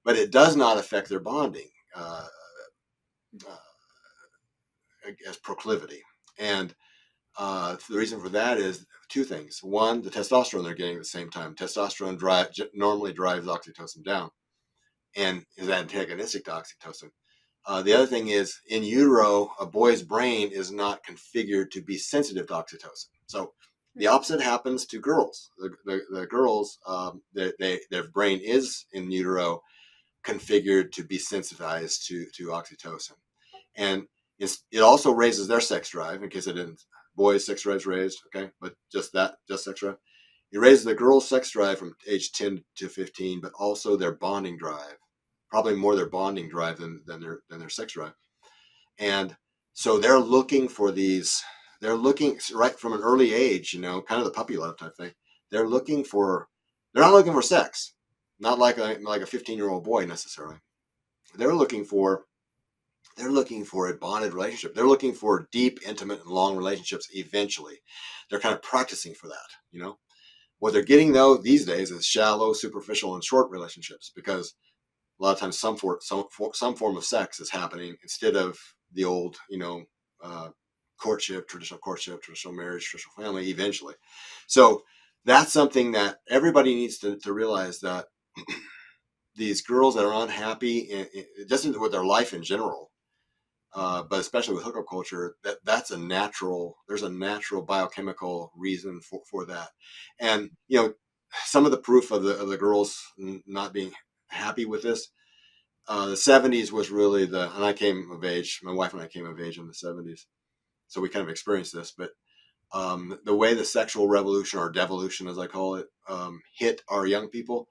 But it does not affect their bonding as proclivity. And the reason for that is two things. One, the testosterone they're getting at the same time. Testosterone normally drives oxytocin down and is antagonistic to oxytocin. The other thing is, in utero, a boy's brain is not configured to be sensitive to oxytocin. So the opposite happens to girls. The girls, their brain is in utero configured to be sensitized to oxytocin. And it also raises their sex drive, in case I didn't. Boys' sex drive is raised, okay? But just sex drive. It raises the girls' sex drive from age 10 to 15, but also their bonding drive. Probably more their bonding drive than their sex drive. And so they're looking right from an early age, kind of the puppy love type thing. They're not looking for sex, not like a 15-year-old boy necessarily. They're looking for a bonded relationship. They're looking for deep, intimate, and long relationships eventually. They're kind of practicing for that. What they're getting, though, these days is shallow, superficial, and short relationships, because a lot of times some form of sex is happening instead of the old, traditional marriage, traditional family, eventually. So that's something that everybody needs to realize, that these girls that are unhappy, just with their life in general, but especially with hookup culture, there's a natural biochemical reason for that. And some of the proof of the girls not being happy with this, the 70s was really and I came of age. My wife and I came of age in the 70s, so we kind of experienced this. But the way the sexual revolution, or devolution as I call it, hit our young people.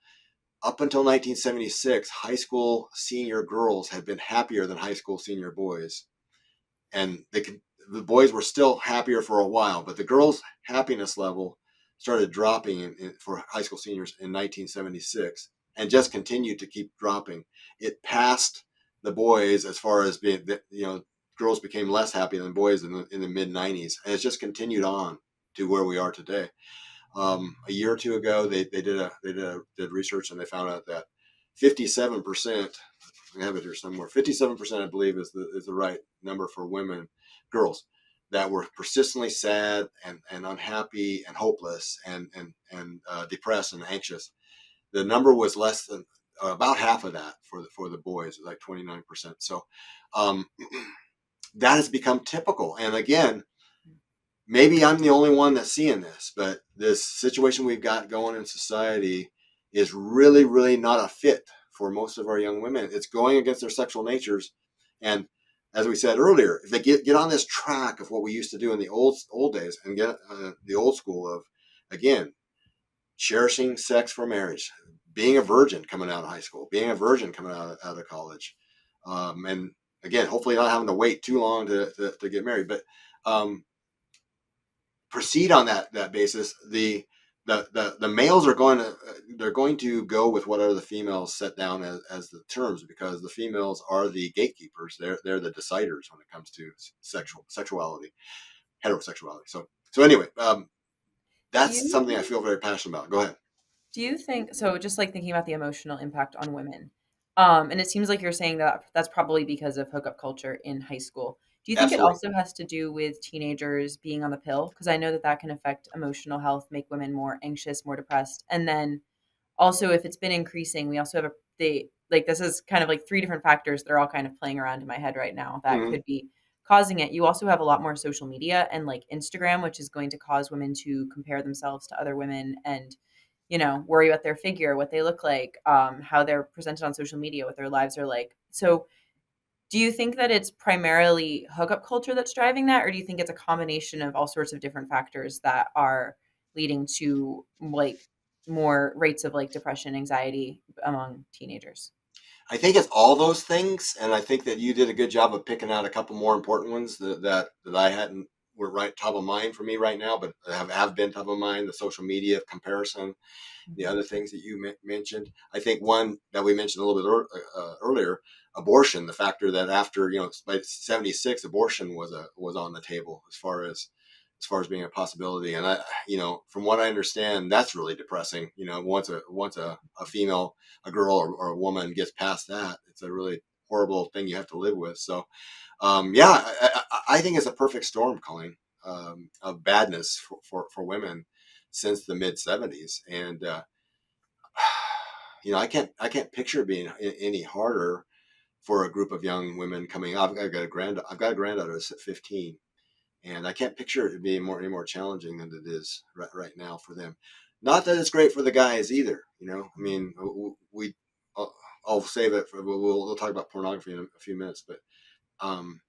Up until 1976, high school senior girls had been happier than high school senior boys. And the boys were still happier for a while, but the girls' happiness level started dropping for high school seniors in 1976, and just continued to keep dropping. It passed the boys as far as being, girls became less happy than boys in the mid 90s, and it's just continued on to where we are today. A year or two ago, they did research, and they found out that 57%, I have it here somewhere, 57%, I believe, is the right number for girls that were persistently sad and unhappy and hopeless and depressed and anxious. The number was less than, about half of that for the boys, like 29%. So that has become typical. And again, maybe I'm the only one that's seeing this, but this situation we've got going in society is really, really not a fit for most of our young women. It's going against their sexual natures. And as we said earlier, if they get on this track of what we used to do in the old days, and get the old school of, again, cherishing sex for marriage, being a virgin coming out of high school, being a virgin coming out of college, and again, hopefully not having to wait too long to get married. But proceed on that basis, the males are going to they're going to go with whatever the females set down as the terms, because the females are the gatekeepers. They're the deciders when it comes to sexuality, heterosexuality. So anyway,
Do
that's
you
something I feel very passionate about. Go ahead.
do you think so? Just like thinking about the emotional impact on women, and it seems like you're saying that that's probably because of hookup culture in high school. Do you think it
Absolutely.
also has to do with teenagers being on the pill? Because I know that that can affect emotional health, make women more anxious, more depressed, and then also if it's been increasing, we also have this is kind of like three different factors that are all kind of playing around in my head right now that
Hmm.
could be causing it. You also have a lot more social media and like Instagram, which is going to cause women to compare themselves to other women and worry about their figure, what they look like, how they're presented on social media, what their lives are like. So do you think that it's primarily hookup culture that's driving that, or do you think it's a combination of all sorts of different factors that are leading to like more rates of like depression, anxiety among teenagers?
I think it's all those things, and I think that you did a good job of picking out a couple more important ones that I hadn't were right top of mind for me right now, but have been top of mind. The social media comparison, the
Mhm.
other things that you mentioned. I think one that we mentioned a little bit earlier, abortion. The factor that after by '76, abortion was on the table as far as being a possibility. And from what I understand, that's really depressing. Once a female, a girl or a woman gets past that, it's a really horrible thing you have to live with. So yeah, I think it's a perfect storm, Colleen, of badness for women since the mid '70s, and I can't picture it being any harder for a group of young women coming up. I've got a granddaughter that's at 15, and I can't picture it being any more challenging than it is right now for them. Not that it's great for the guys either. I mean, we. I'll save it for we'll talk about pornography in a few minutes, but um,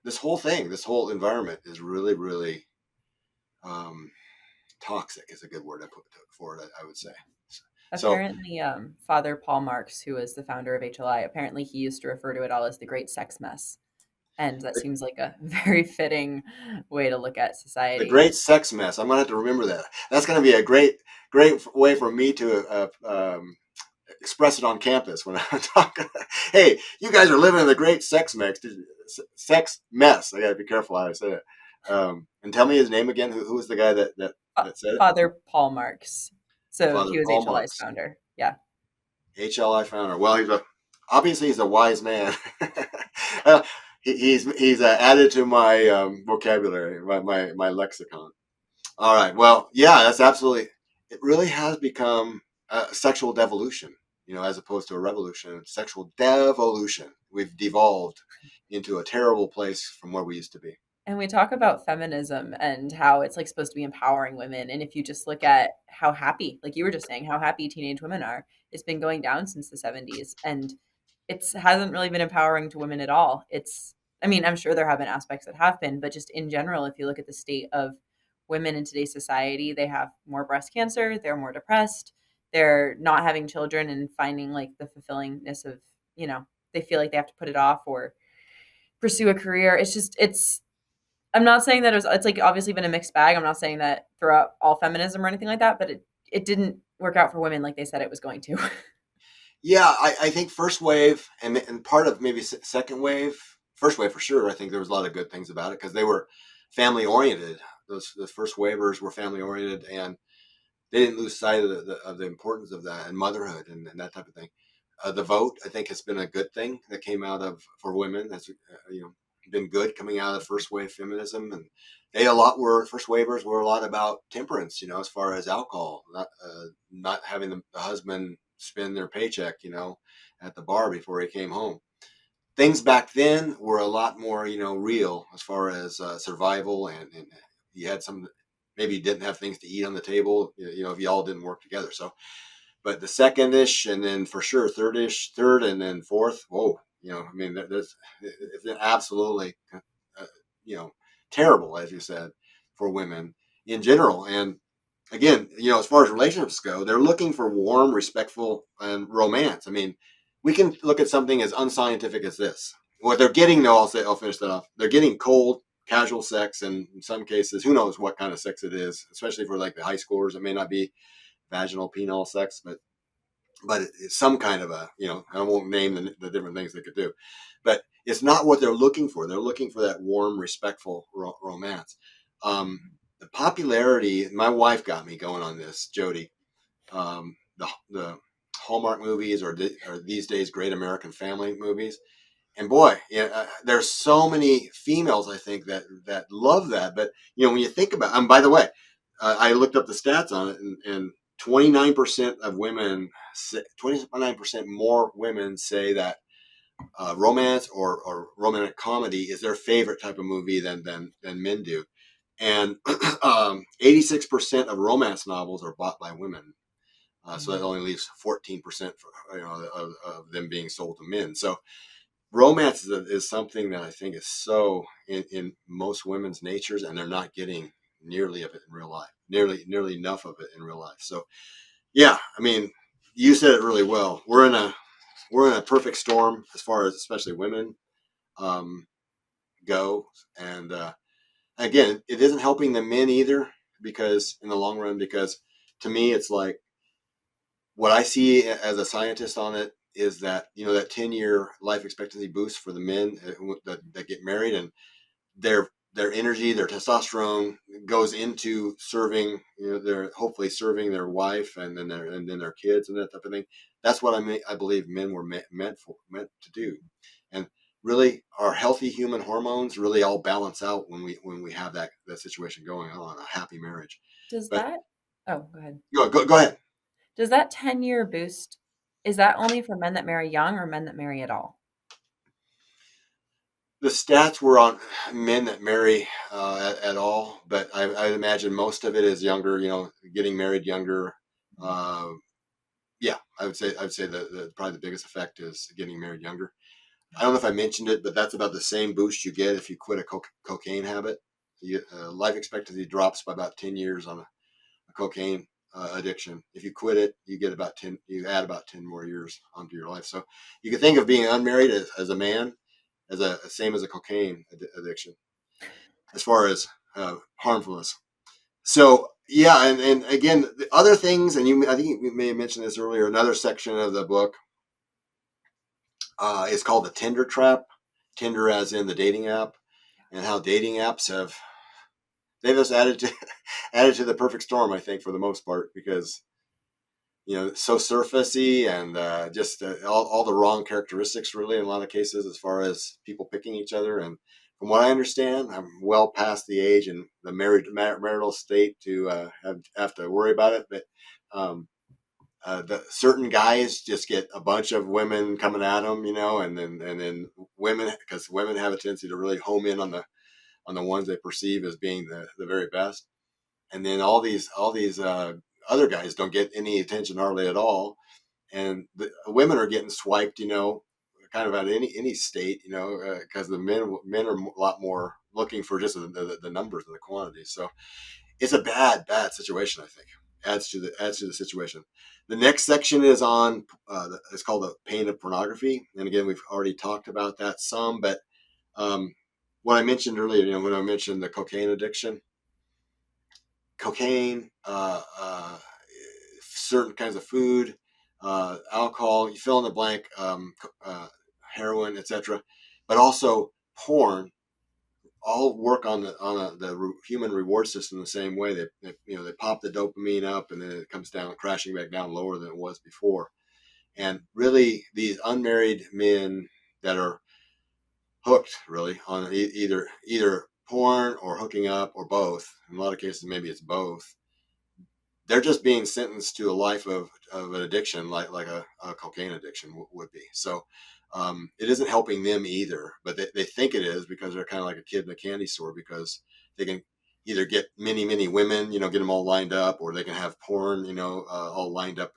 this whole environment is really, really um, toxic. Is a good word I put for it. I would say. So
Apparently, Father Paul Marks, who is the founder of HLI, apparently he used to refer to it all as the Great Sex Mess, and that seems like a very fitting way to look at
the
society.
great sex mess. I'm gonna have to remember that. That's gonna be a great way for me to express it on campus when I'm talking. Hey, you guys are living in the great sex mess. I gotta be careful how I say it. And tell me his name again. Who was the guy that said it?
Father Paul Marks. So
Father
he was
Paul
HLI's
Marks,
founder. Yeah.
HLI founder. Well, obviously he's a wise man. uh, he's added to my vocabulary, my lexicon. All right. Well, yeah, that's absolutely. It really has become a sexual devolution, as opposed to a revolution. It's sexual devolution. We've devolved into a terrible place from where we used to be.
And we talk about feminism and how it's like supposed to be empowering women. And if you just look at how happy, like you were just saying, how happy teenage women are, it's been going down since the 70s. And it's hasn't really been empowering to women at all. I mean, I'm sure there have been aspects that have been, but just in general, if you look at the state of women in today's society, they have more breast cancer, they're more depressed, they're not having children and finding like the fulfillingness of, you know, they feel like they have to put it off or pursue a career. I'm not saying that it's like obviously been a mixed bag. I'm not saying that throughout all feminism or anything like that, but it didn't work out for women like they said it was going to.
Yeah, I think first wave and part of maybe second wave, first wave for sure. I think there was a lot of good things about it because they were family oriented. The first wavers were family oriented, and they didn't lose sight of the importance of that and motherhood and that type of thing. The vote, I think, has been a good thing that came out of for women. That's been good coming out of first wave feminism, and first wavers were a lot about temperance. As far as alcohol, not having the husband spend their paycheck, at the bar before he came home. Things back then were a lot more, real as far as survival, and you had some maybe didn't have things to eat on the table, if y'all didn't work together. So, but the second-ish, and then for sure third, and then fourth. Whoa, I mean, it's absolutely, uh, you know, terrible, as you said, for women in general. And again, as far as relationships go, they're looking for warm, respectful, and romance. I mean, we can look at something as unscientific as this. What they're getting, though, I'll finish that off. They're getting cold, casual sex, and in some cases, who knows what kind of sex it is, especially for like the high schoolers. It may not be vaginal penile sex, but it's some kind of a, I won't name the different things they could do, but it's not what they're looking for. They're looking for that warm, respectful romance. The popularity, my wife got me going on this, Jody. The Hallmark movies, or these days Great American Family movies, and boy, there's so many females I think that love that. But when you think about, by the way, I looked up the stats on it, and 29% of women, 29% more women say that romance or romantic comedy is their favorite type of movie than men do, and 86% of romance novels are bought by women. So that only leaves 14% for, of them being sold to men. So romance is something that I think is so in most women's natures, and they're not getting nearly of it in real life, nearly enough of it in real life. So yeah, I mean, you said it really well. We're in a perfect storm as far as especially women um, go, and again, it isn't helping the men either, because in the long run, because to me, it's like what I see as a scientist on it is that that 10-year life expectancy boost for the men that get married, and their energy, their testosterone goes into serving, they're hopefully serving their wife and then their kids and that type of thing. That's what I believe men were meant to do, and really our healthy human hormones really all balance out when we have that situation going on, a happy marriage.
Does
But
that Oh, go ahead.
go ahead.
Does that 10-year boost, is that only for men that marry young or men that marry at all?
The stats were on men that marry at all, but I imagine most of it is younger. Getting married younger. Uh, yeah, I would say that probably the biggest effect is getting married younger. I don't know if I mentioned it, but that's about the same boost you get if you quit a cocaine habit. Life expectancy drops by about 10 years on a cocaine addiction. If you quit it, you get about 10. You add about 10 more years onto your life. So you can think of being unmarried as a man as a same as a cocaine addiction as far as harmfulness. So yeah, and again, the other things, and I think you may have mentioned this earlier. Another section of the book is called the Tinder trap. Tinder, as in the dating app, and how dating apps they've just added to added to the perfect storm. I think for the most part, because so surfacey, and just all the wrong characteristics really in a lot of cases as far as people picking each other. And from what I understand, I'm well past the age and the marital state to have to worry about it. But um, the certain guys just get a bunch of women coming at them, and then women, because women have a tendency to really home in on the ones they perceive as being the very best, and then all these other guys don't get any attention hardly at all, and the women are getting swiped, kind of at any state, because the men are a lot more looking for just the numbers and the quantities. So it's a bad situation. I think adds to the situation. The next section is on it's called the pain of pornography, and again we've already talked about that some, but um, what I mentioned earlier, when I mentioned the cocaine addiction, cocaine, certain kinds of food, alcohol, you fill in the blank, uh, heroin, etc., but also porn, all work on the human reward system the same way. They pop the dopamine up, and then it comes down, crashing back down lower than it was before. And really, these unmarried men that are hooked really on either porn or hooking up or both. In a lot of cases, maybe it's both. They're just being sentenced to a life of an addiction, like a cocaine addiction would be. So it isn't helping them either, but they think it is, because they're kind of like a kid in a candy store, because they can either get many women, get them all lined up, or they can have porn, all lined up,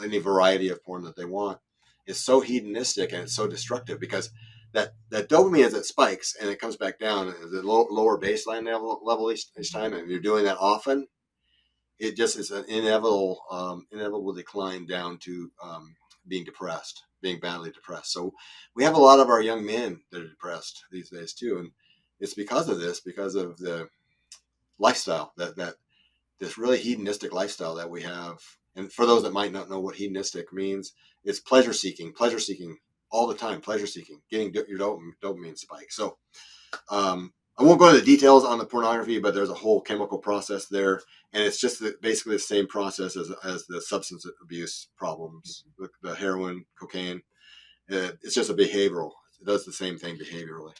any variety of porn that they want. It's so hedonistic and it's so destructive, because that dopamine, as it spikes and it comes back down at the lower baseline level each time, and you're doing that often, it just is an inevitable decline down to being depressed, being badly depressed. So we have a lot of our young men that are depressed these days too, and it's because of this, because of the lifestyle that this really hedonistic lifestyle that we have. And for those that might not know what hedonistic means, it's pleasure seeking all the time, pleasure seeking, getting your dopamine spike. So I won't go into the details on the pornography, but there's a whole chemical process there, and it's just basically the same process as the substance abuse problems, the heroin, cocaine. It's just a behavioral. It does the same thing behaviorally.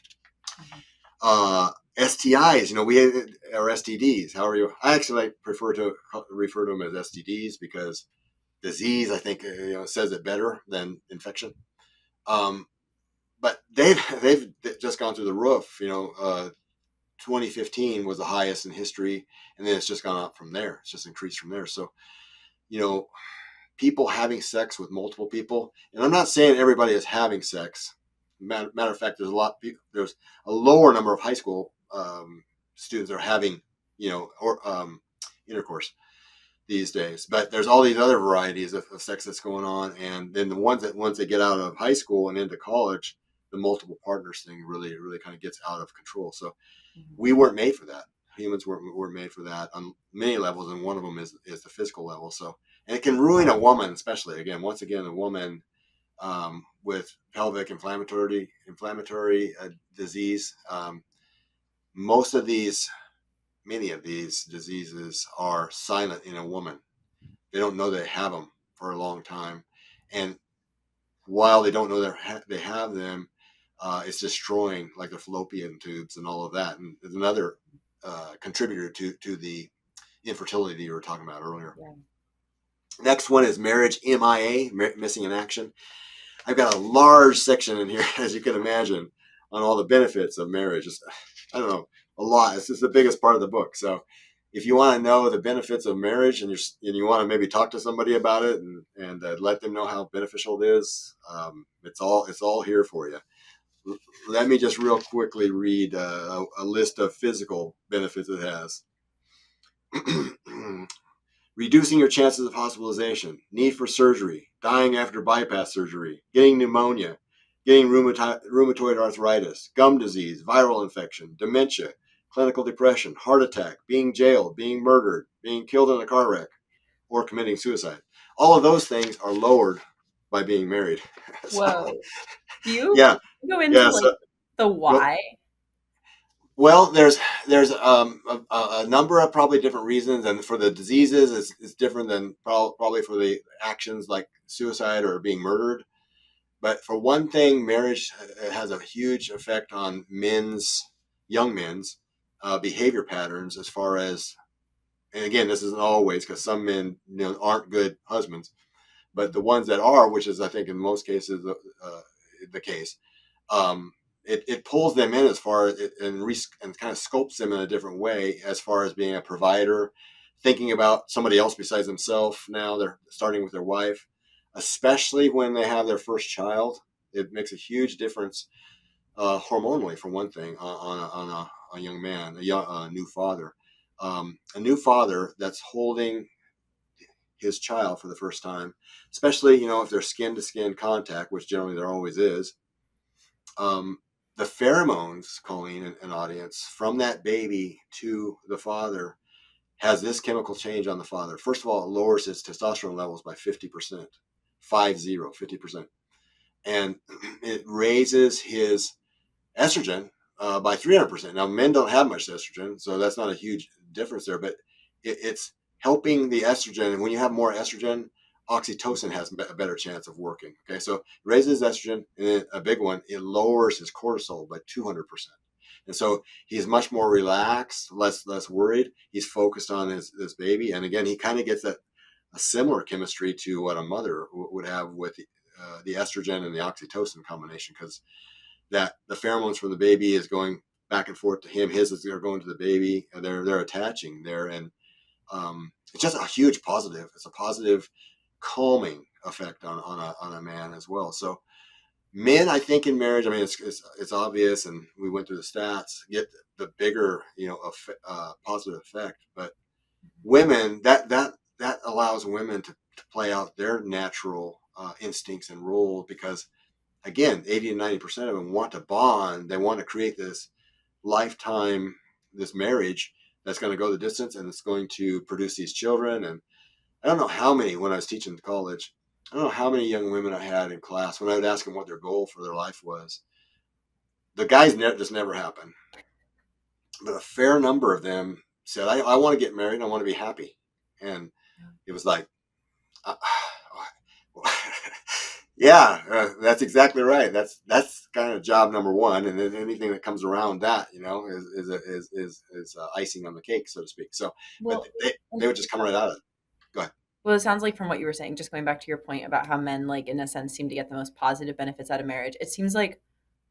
STIs, or STDs. How are you? I actually prefer to refer to them as STDs because disease, I think, says it better than infection. But they've just gone through the roof. 2015 was the highest in history, and then it's just gone up from there. It's just increased from there. So, people having sex with multiple people, and I'm not saying everybody is having sex. Matter of fact, there's a lower number of high school students that are having, intercourse these days. But there's all these other varieties of sex that's going on, and then the ones that once they get out of high school and into college, the multiple partners thing really, really kind of gets out of control. So we weren't made for that. Humans weren't made for that on many levels, and one of them is the physical level. So, and it can ruin a woman, especially once again, a woman with pelvic inflammatory disease. Many of these diseases are silent in a woman. They don't know they have them for a long time, and while they don't know they have them, it's destroying like the fallopian tubes and all of that, and it's another contributor to the infertility you were talking about earlier.
Yeah.
Next one is marriage MIA, missing in action. I've got a large section in here, as you can imagine, on all the benefits of marriage. I don't know, a lot. This is the biggest part of the book. So if you want to know the benefits of marriage and you want to maybe talk to somebody about it and let them know how beneficial it is, it's all here for you. Let me just real quickly read a list of physical benefits it has. Reducing your chances of hospitalization, need for surgery, dying after bypass surgery, getting pneumonia, getting rheumatoid arthritis, gum disease, viral infection, dementia, clinical depression, heart attack, being jailed, being murdered, being killed in a car wreck, or committing suicide. All of those things are lowered by being married. So,
Whoa. Do you
yeah,
go into
yeah.
like
So,
the
go,
why?
Well, there's a number of probably different reasons, and for the diseases, it's different than probably for the actions like suicide or being murdered. But for one thing, marriage has a huge effect on young men's behavior patterns as far as, and again, this isn't always because some men aren't good husbands, but the ones that are, which is I think in most cases the case, um, it pulls them in as far as and kind of scopes them in a different way as far as being a provider, thinking about somebody else besides themselves. Now they're starting with their wife, especially when they have their first child. It makes a huge difference hormonally, for one thing, on a young man, a new father. A new father that's holding his child for the first time, especially if there's skin to skin contact, which generally there always is. Um, the pheromones, Colleen and audience, from that baby to the father has this chemical change on the father. First of all, it lowers his testosterone levels by 50%, 50%. And it raises his estrogen by 300%. Now, men don't have much estrogen, so that's not a huge difference there, but it's helping the estrogen. And when you have more estrogen, oxytocin has a better chance of working. Okay, so it raises estrogen, and then a big one, it lowers his cortisol by 200%. And so he's much more relaxed, less worried. He's focused on this baby, and again, he kind of gets a similar chemistry to what a mother would have with the estrogen and the oxytocin combination, because that the pheromones from the baby is going back and forth to him. His is going to the baby, and they're attaching there, and it's just a huge positive. It's a positive calming effect on a man as well. So men, I think in marriage, I mean it's obvious, and we went through the stats, get the bigger positive effect. But women, that allows women to play out their natural instincts and role, because again, 80 to 90% of them want to bond. They want to create this lifetime, this marriage that's going to go the distance and it's going to produce these children. And I don't know how many, when I was teaching college, I don't know how many young women I had in class when I would ask them what their goal for their life was. The guys just never happened, but a fair number of them said, I want to get married. I want to be happy. And it was like, uh, yeah, that's exactly right. That's kind of job number one, and then anything that comes around that, is icing on the cake, so to speak. So, but
Well,
they would just come right out of it. Go ahead.
Well, it sounds like from what you were saying, just going back to your point about how men, like, in a sense, seem to get the most positive benefits out of marriage, it seems like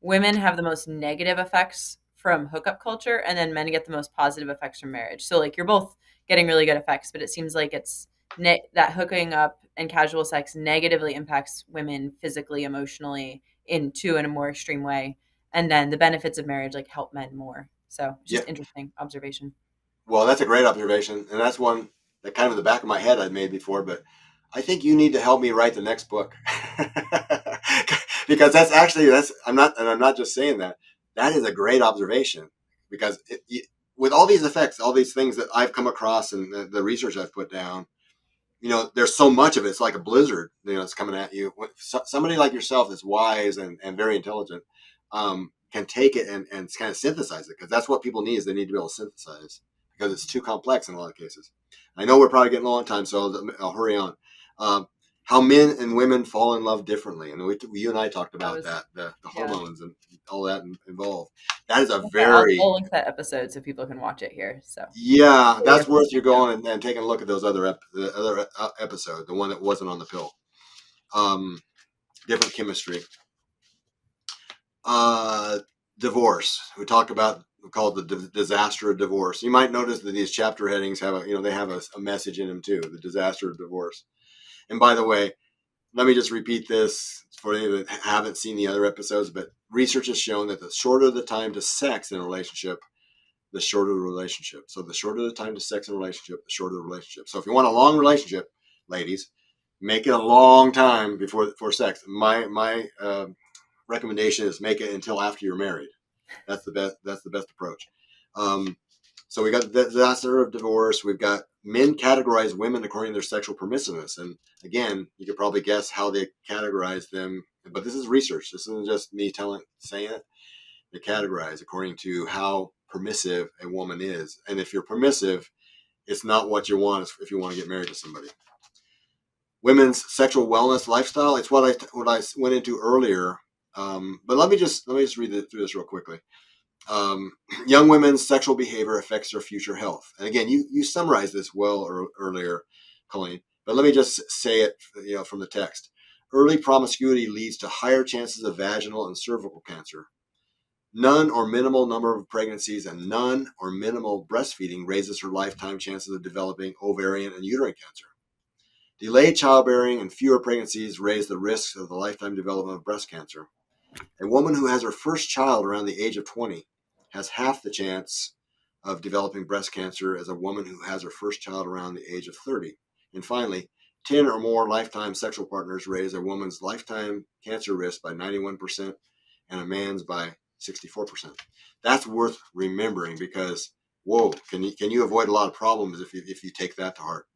women have the most negative effects from hookup culture, and then men get the most positive effects from marriage. So, like, you're both getting really good effects, but it seems like it's that hooking up and casual sex negatively impacts women physically, emotionally, in a more extreme way. And then the benefits of marriage, like, help men more. So, it's
Yeah.
just interesting observation.
Well, that's a great observation, and that's one that kind of in the back of my head I'd made before. But I think you need to help me write the next book because I'm not just saying that. That is a great observation because with all these effects, all these things that I've come across and the research I've put down, there's so much of it. It's like a blizzard. It's coming at you. Somebody like yourself that's wise and very intelligent can take it and kind of synthesize it because that's what people need is they need to be able to synthesize because it's too complex in a lot of cases. I know we're probably getting low on time, so I'll hurry on. How men and women fall in love differently, and you and I talked
That
about
was,
that, the
yeah.
hormones and all that involved. That is a
Okay,
very
I'll link that episode so people can watch it here. So
yeah,
yeah,
that's worth you going and taking a look at those the other episode, the one that wasn't on the pill. Um, Different chemistry. Uh, Divorce. We call it the disaster of divorce. You might notice that these chapter headings have they have a message in them too. The disaster of divorce. And by the way, let me just repeat this for any that haven't seen the other episodes. But research has shown that the shorter the time to sex in a relationship, the shorter the relationship. So the shorter the time to sex in a relationship, the shorter the relationship. So if you want a long relationship, ladies, make it a long time before sex. My recommendation is make it until after you're married. That's the best. That's the best approach. Um, so we got the disaster of divorce. We've got men categorize women according to their sexual permissiveness, and again, you could probably guess how they categorize them. But this is research. This isn't just me saying it. They categorize according to how permissive a woman is, and if you're permissive, it's not what you want if you want to get married to somebody. Women's sexual wellness lifestyle. It's what I went into earlier. But let me just read through this real quickly. Um, Young women's sexual behavior affects their future health. And again, you summarized this well earlier, Colleen. But let me just say it, from the text. Early promiscuity leads to higher chances of vaginal and cervical cancer. None or minimal number of pregnancies and none or minimal breastfeeding raises her lifetime chances of developing ovarian and uterine cancer. Delayed childbearing and fewer pregnancies raise the risks of the lifetime development of breast cancer. A woman who has her first child around the age of 20 has half the chance of developing breast cancer as a woman who has her first child around the age of 30. And finally, 10 or more lifetime sexual partners raise a woman's lifetime cancer risk by 91% and a man's by 64%. That's worth remembering because, whoa, can you avoid a lot of problems if you take that to heart?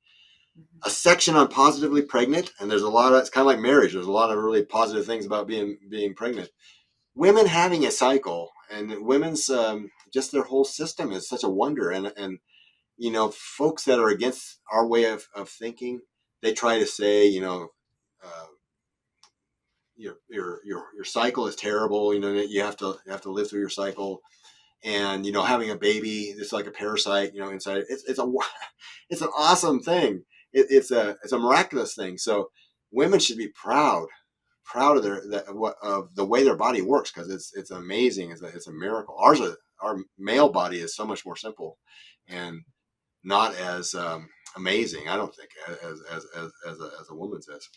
Mhm.
A section on positively pregnant, and there's a lot of, it's kind of like marriage. There's a lot of really positive things about being pregnant. Women having a cycle and women's just their whole system is such a wonder. And folks that are against our way of thinking, they try to say, uh, your cycle is terrible. That you have to live through your cycle, and having a baby, it's like a parasite. Inside it's an awesome thing. It's a miraculous thing. So women should be proud of of the way their body works because it's amazing. It's a miracle. Our male body is so much more simple and not as amazing. I don't think as a woman's is.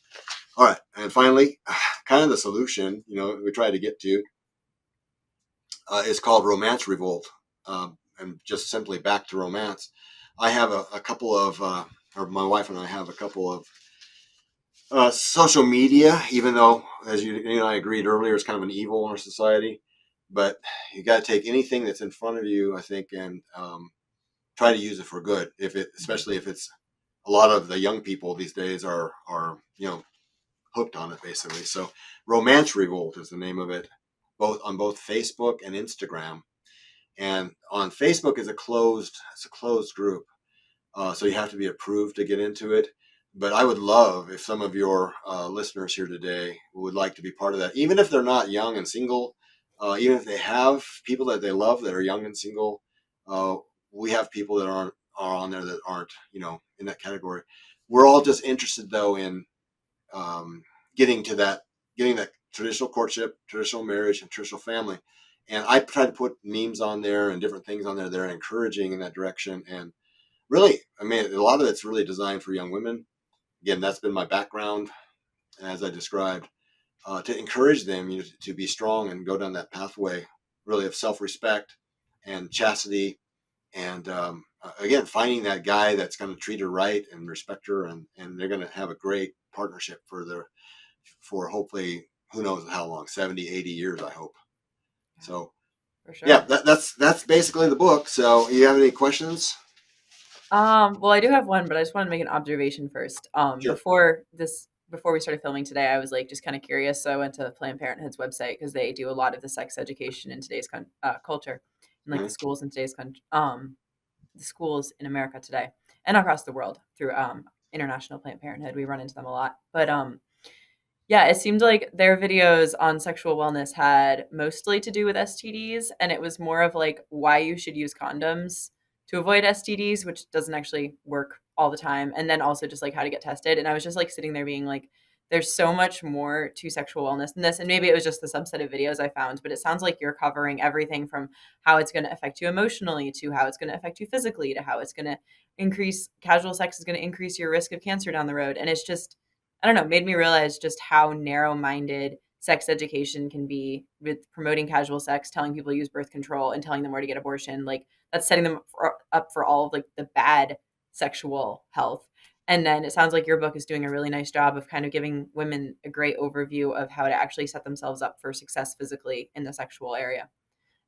All right, and finally, kind of the solution we try to get to is called romance revolt, and just simply back to romance. I have a couple of, or my wife and I have a couple of social media, even though, as you and I agreed earlier, it's kind of an evil in our society. but you got to take anything that's in front of you, I think, and try to use it for good. Especially if it's a lot of the young people these days are hooked on it basically. So Romance Revolt is the name of it, both Facebook and Instagram. And on Facebook is it's a closed group, so you have to be approved to get into it. But I would love if some of your listeners here today would like to be part of that, even if they're not young and single, even if they have people that they love that are young and single. Uh, we have people that are on there that aren't, in that category. We're all just interested though in um, getting to getting that traditional courtship, traditional marriage, and traditional family. And I try to put memes on there and different things on there that are encouraging in that direction. And really, I mean, a lot of it's really designed for young women. Again, that's been my background, as I described, to encourage them to be strong and go down that pathway, really, of self-respect and chastity. And again, finding that guy that's going to treat her right and respect her, and they're going to have a great partnership for hopefully, who knows how long, 70, 80 years, I hope.
Yeah,
So
for
yeah,
sure.
that's basically the book. So you have any questions?
Well, I do have one, but I just want to make an observation first.
Sure.
Before we started filming today, I was like just kind of curious, so I went to Planned Parenthood's website because they do a lot of the sex education in today's culture, and like
Mhm.
the schools in America today and across the world through International Planned Parenthood. We run into them a lot, but yeah, it seemed like their videos on sexual wellness had mostly to do with STDs, and it was more of like why you should use condoms to avoid STDs, which doesn't actually work all the time, and then also just like how to get tested. And I was just like sitting there being like, there's so much more to sexual wellness than this. And maybe it was just the subset of videos I found, but it sounds like you're covering everything from how it's going to affect you emotionally to how it's going to affect you physically to how it's going to increase casual sex is going to increase your risk of cancer down the road. And it's just, I don't know, made me realize just how narrow-minded sex education can be with promoting casual sex, telling people to use birth control, and telling them where to get abortion. Like that's setting them up for all of like the bad sexual health. And then it sounds like your book is doing a really nice job of kind of giving women a great overview of how to actually set themselves up for success physically in the sexual area.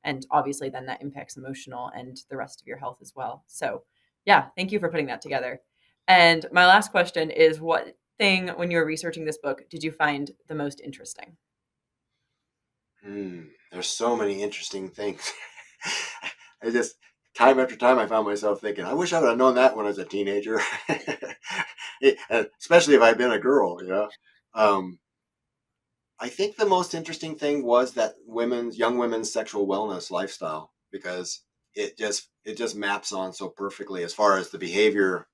And obviously, then that impacts emotional and the rest of your health as well. So, yeah, thank you for putting that together. And my last question is what thing, when you were researching this book, did you find the most interesting?
There's so many interesting things. I just time after time I found myself thinking, I wish I would have known that when I was a teenager. Especially if I'd been a girl. Um, I think the most interesting thing was that young women's sexual wellness lifestyle, because it just maps on so perfectly as far as the behavior.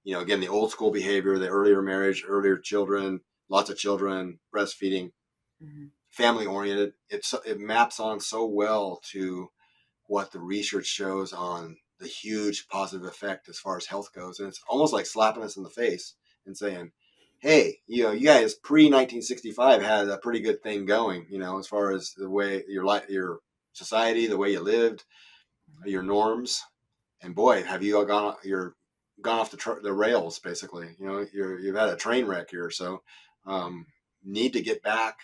Again, the old school behavior, the earlier marriage, earlier children, lots of children, breastfeeding,
Mhm.
family oriented. It maps on so well to what the research shows on the huge positive effect as far as health goes, and it's almost like slapping us in the face and saying, "Hey, you guys pre 1965 had a pretty good thing going. As far as the way your life, your society, the way you lived, your norms, and boy, have you all gone off the rails basically. You've had a train wreck here, so um, need to get back,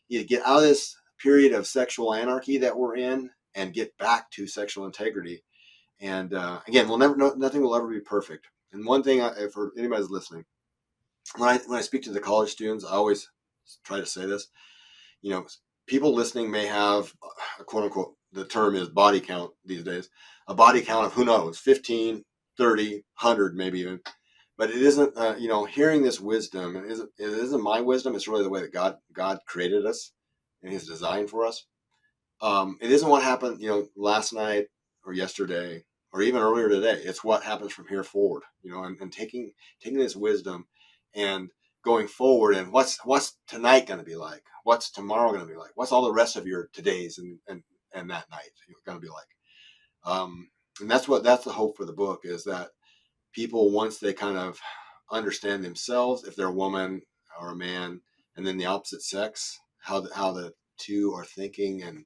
need to get out of this period of sexual anarchy that we're in and get back to sexual integrity. And again, we'll never know, nothing will ever be perfect. And one thing, for anybody's listening, when I speak to the college students, I always try to say this. you know, People listening may have a quote unquote, the term is body count these days, a body count of who knows, 15, 30, 100, maybe even. But it isn't, hearing this wisdom, it isn't my wisdom. It's really the way that God created us and his design for us. It isn't what happened, last night or yesterday or even earlier today. It's what happens from here forward, and taking this wisdom and going forward, and what's tonight going to be like? What's tomorrow going to be like? What's all the rest of your todays and that night going to be like? And that's the hope for the book, is that people, once they kind of understand themselves, if they're a woman or a man, and then the opposite sex, how the two are thinking and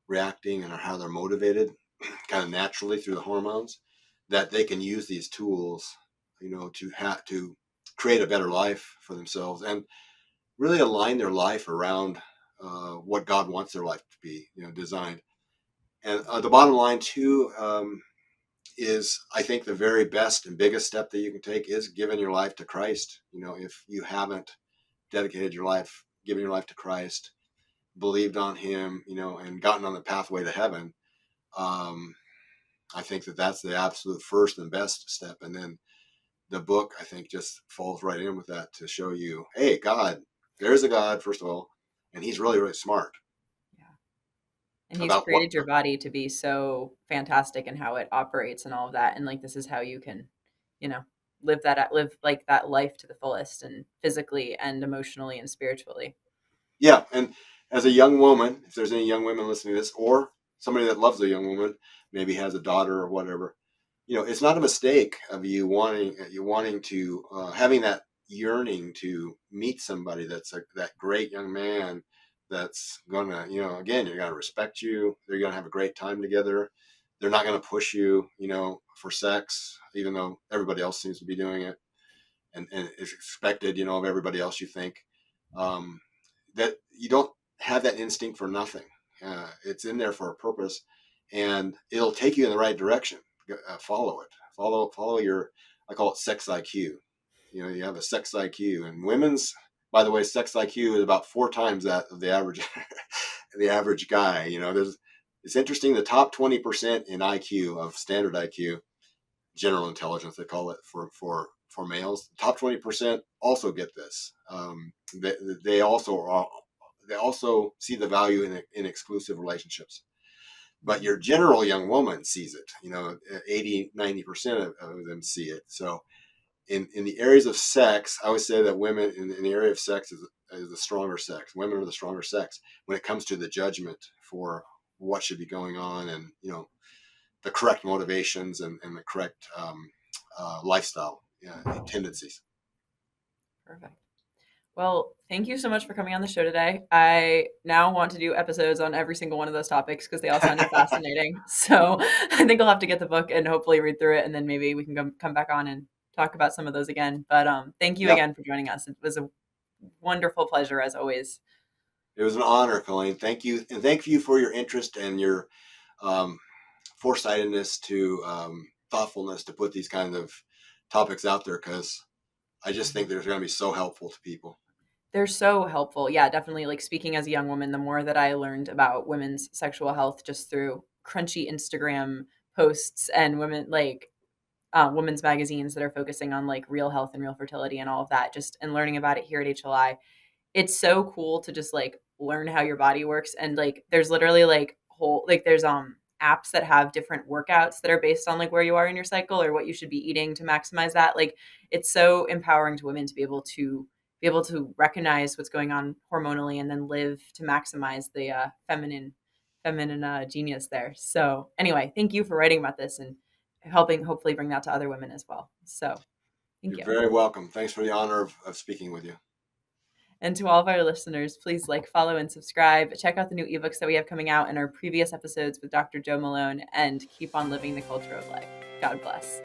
reacting and how they're motivated kind of naturally through the hormones, that they can use these tools, to create a better life for themselves and really align their life around what God wants their life to be, designed. And the bottom line too is, I think the very best and biggest step that you can take is giving your life to Christ. If you haven't dedicated your life, given your life to Christ, believed on Him, and gotten on the pathway to heaven, um, I think that that's the absolute first and best step. And then the book, I think, just falls right in with that to show you, hey, God, there's a God, first of all, and He's really, really smart
Yeah. And he's
about what.
created your body to be so fantastic and how it operates and all of that. And like, this is how you can, you know, live like that life to the fullest and physically and emotionally and spiritually.
Yeah, and as a young woman, if there's any young women listening to this, or somebody that loves a young woman, maybe has a daughter or whatever, it's not a mistake of you wanting to having that yearning to meet somebody that's that great young man that's gonna, again, you're gonna respect you. They're gonna have a great time together. They're not gonna push you, for sex, even though everybody else seems to be doing it, and is expected, of everybody else. You think. Um, that you don't have that instinct for nothing. It's in there for a purpose, and it'll take you in the right direction. Follow it. Follow your. I call it sex IQ. You have a sex IQ, and women's. By the way, sex IQ is about 4 times that of the average, the average guy. It's interesting. The top 20% in IQ of standard IQ, general intelligence, they call it for males. The top 20% also get this. They also see the value in exclusive relationships. But your general young woman sees it. 80-90% of them see it. So in the areas of sex, I would say that women in the area of sex is the stronger sex. Women are the stronger sex when it comes to the judgment for what should be going on, and the correct motivations, and the correct lifestyle tendencies.
Perfect. Well, thank you so much for coming on the show today. I now want to do episodes on every single one of those topics because they all sounded fascinating. So I think I'll have to get the book and hopefully read through it, and then maybe we can come back on and talk about some of those again. But thank you
Yep.
again for joining us. It was a wonderful pleasure as always.
It was an honor, Colleen. Thank you, and thank you for your interest and your um, foresightedness to thoughtfulness to put these kinds of topics out there, because I just think they're going to be so helpful to people.
They're so helpful. Yeah, definitely. Like speaking as a young woman, the more that I learned about women's sexual health just through crunchy Instagram posts and women's magazines that are focusing on like real health and real fertility and all of that, just and learning about it here at HLI, it's so cool to just like learn how your body works. And like there's literally like whole like there's apps that have different workouts that are based on like where you are in your cycle or what you should be eating to maximize that. Like it's so empowering to women to be able to recognize what's going on hormonally and then live to maximize the feminine genius there. So anyway, thank you for writing about this and helping hopefully bring that to other women as well. So thank
You're
you.
very welcome. Thanks for the honor of speaking with you.
And to all of our listeners, please like, follow, and subscribe. Check out the new ebooks that we have coming out and our previous episodes with Dr. Joe Malone, and keep on living the culture of life. God bless.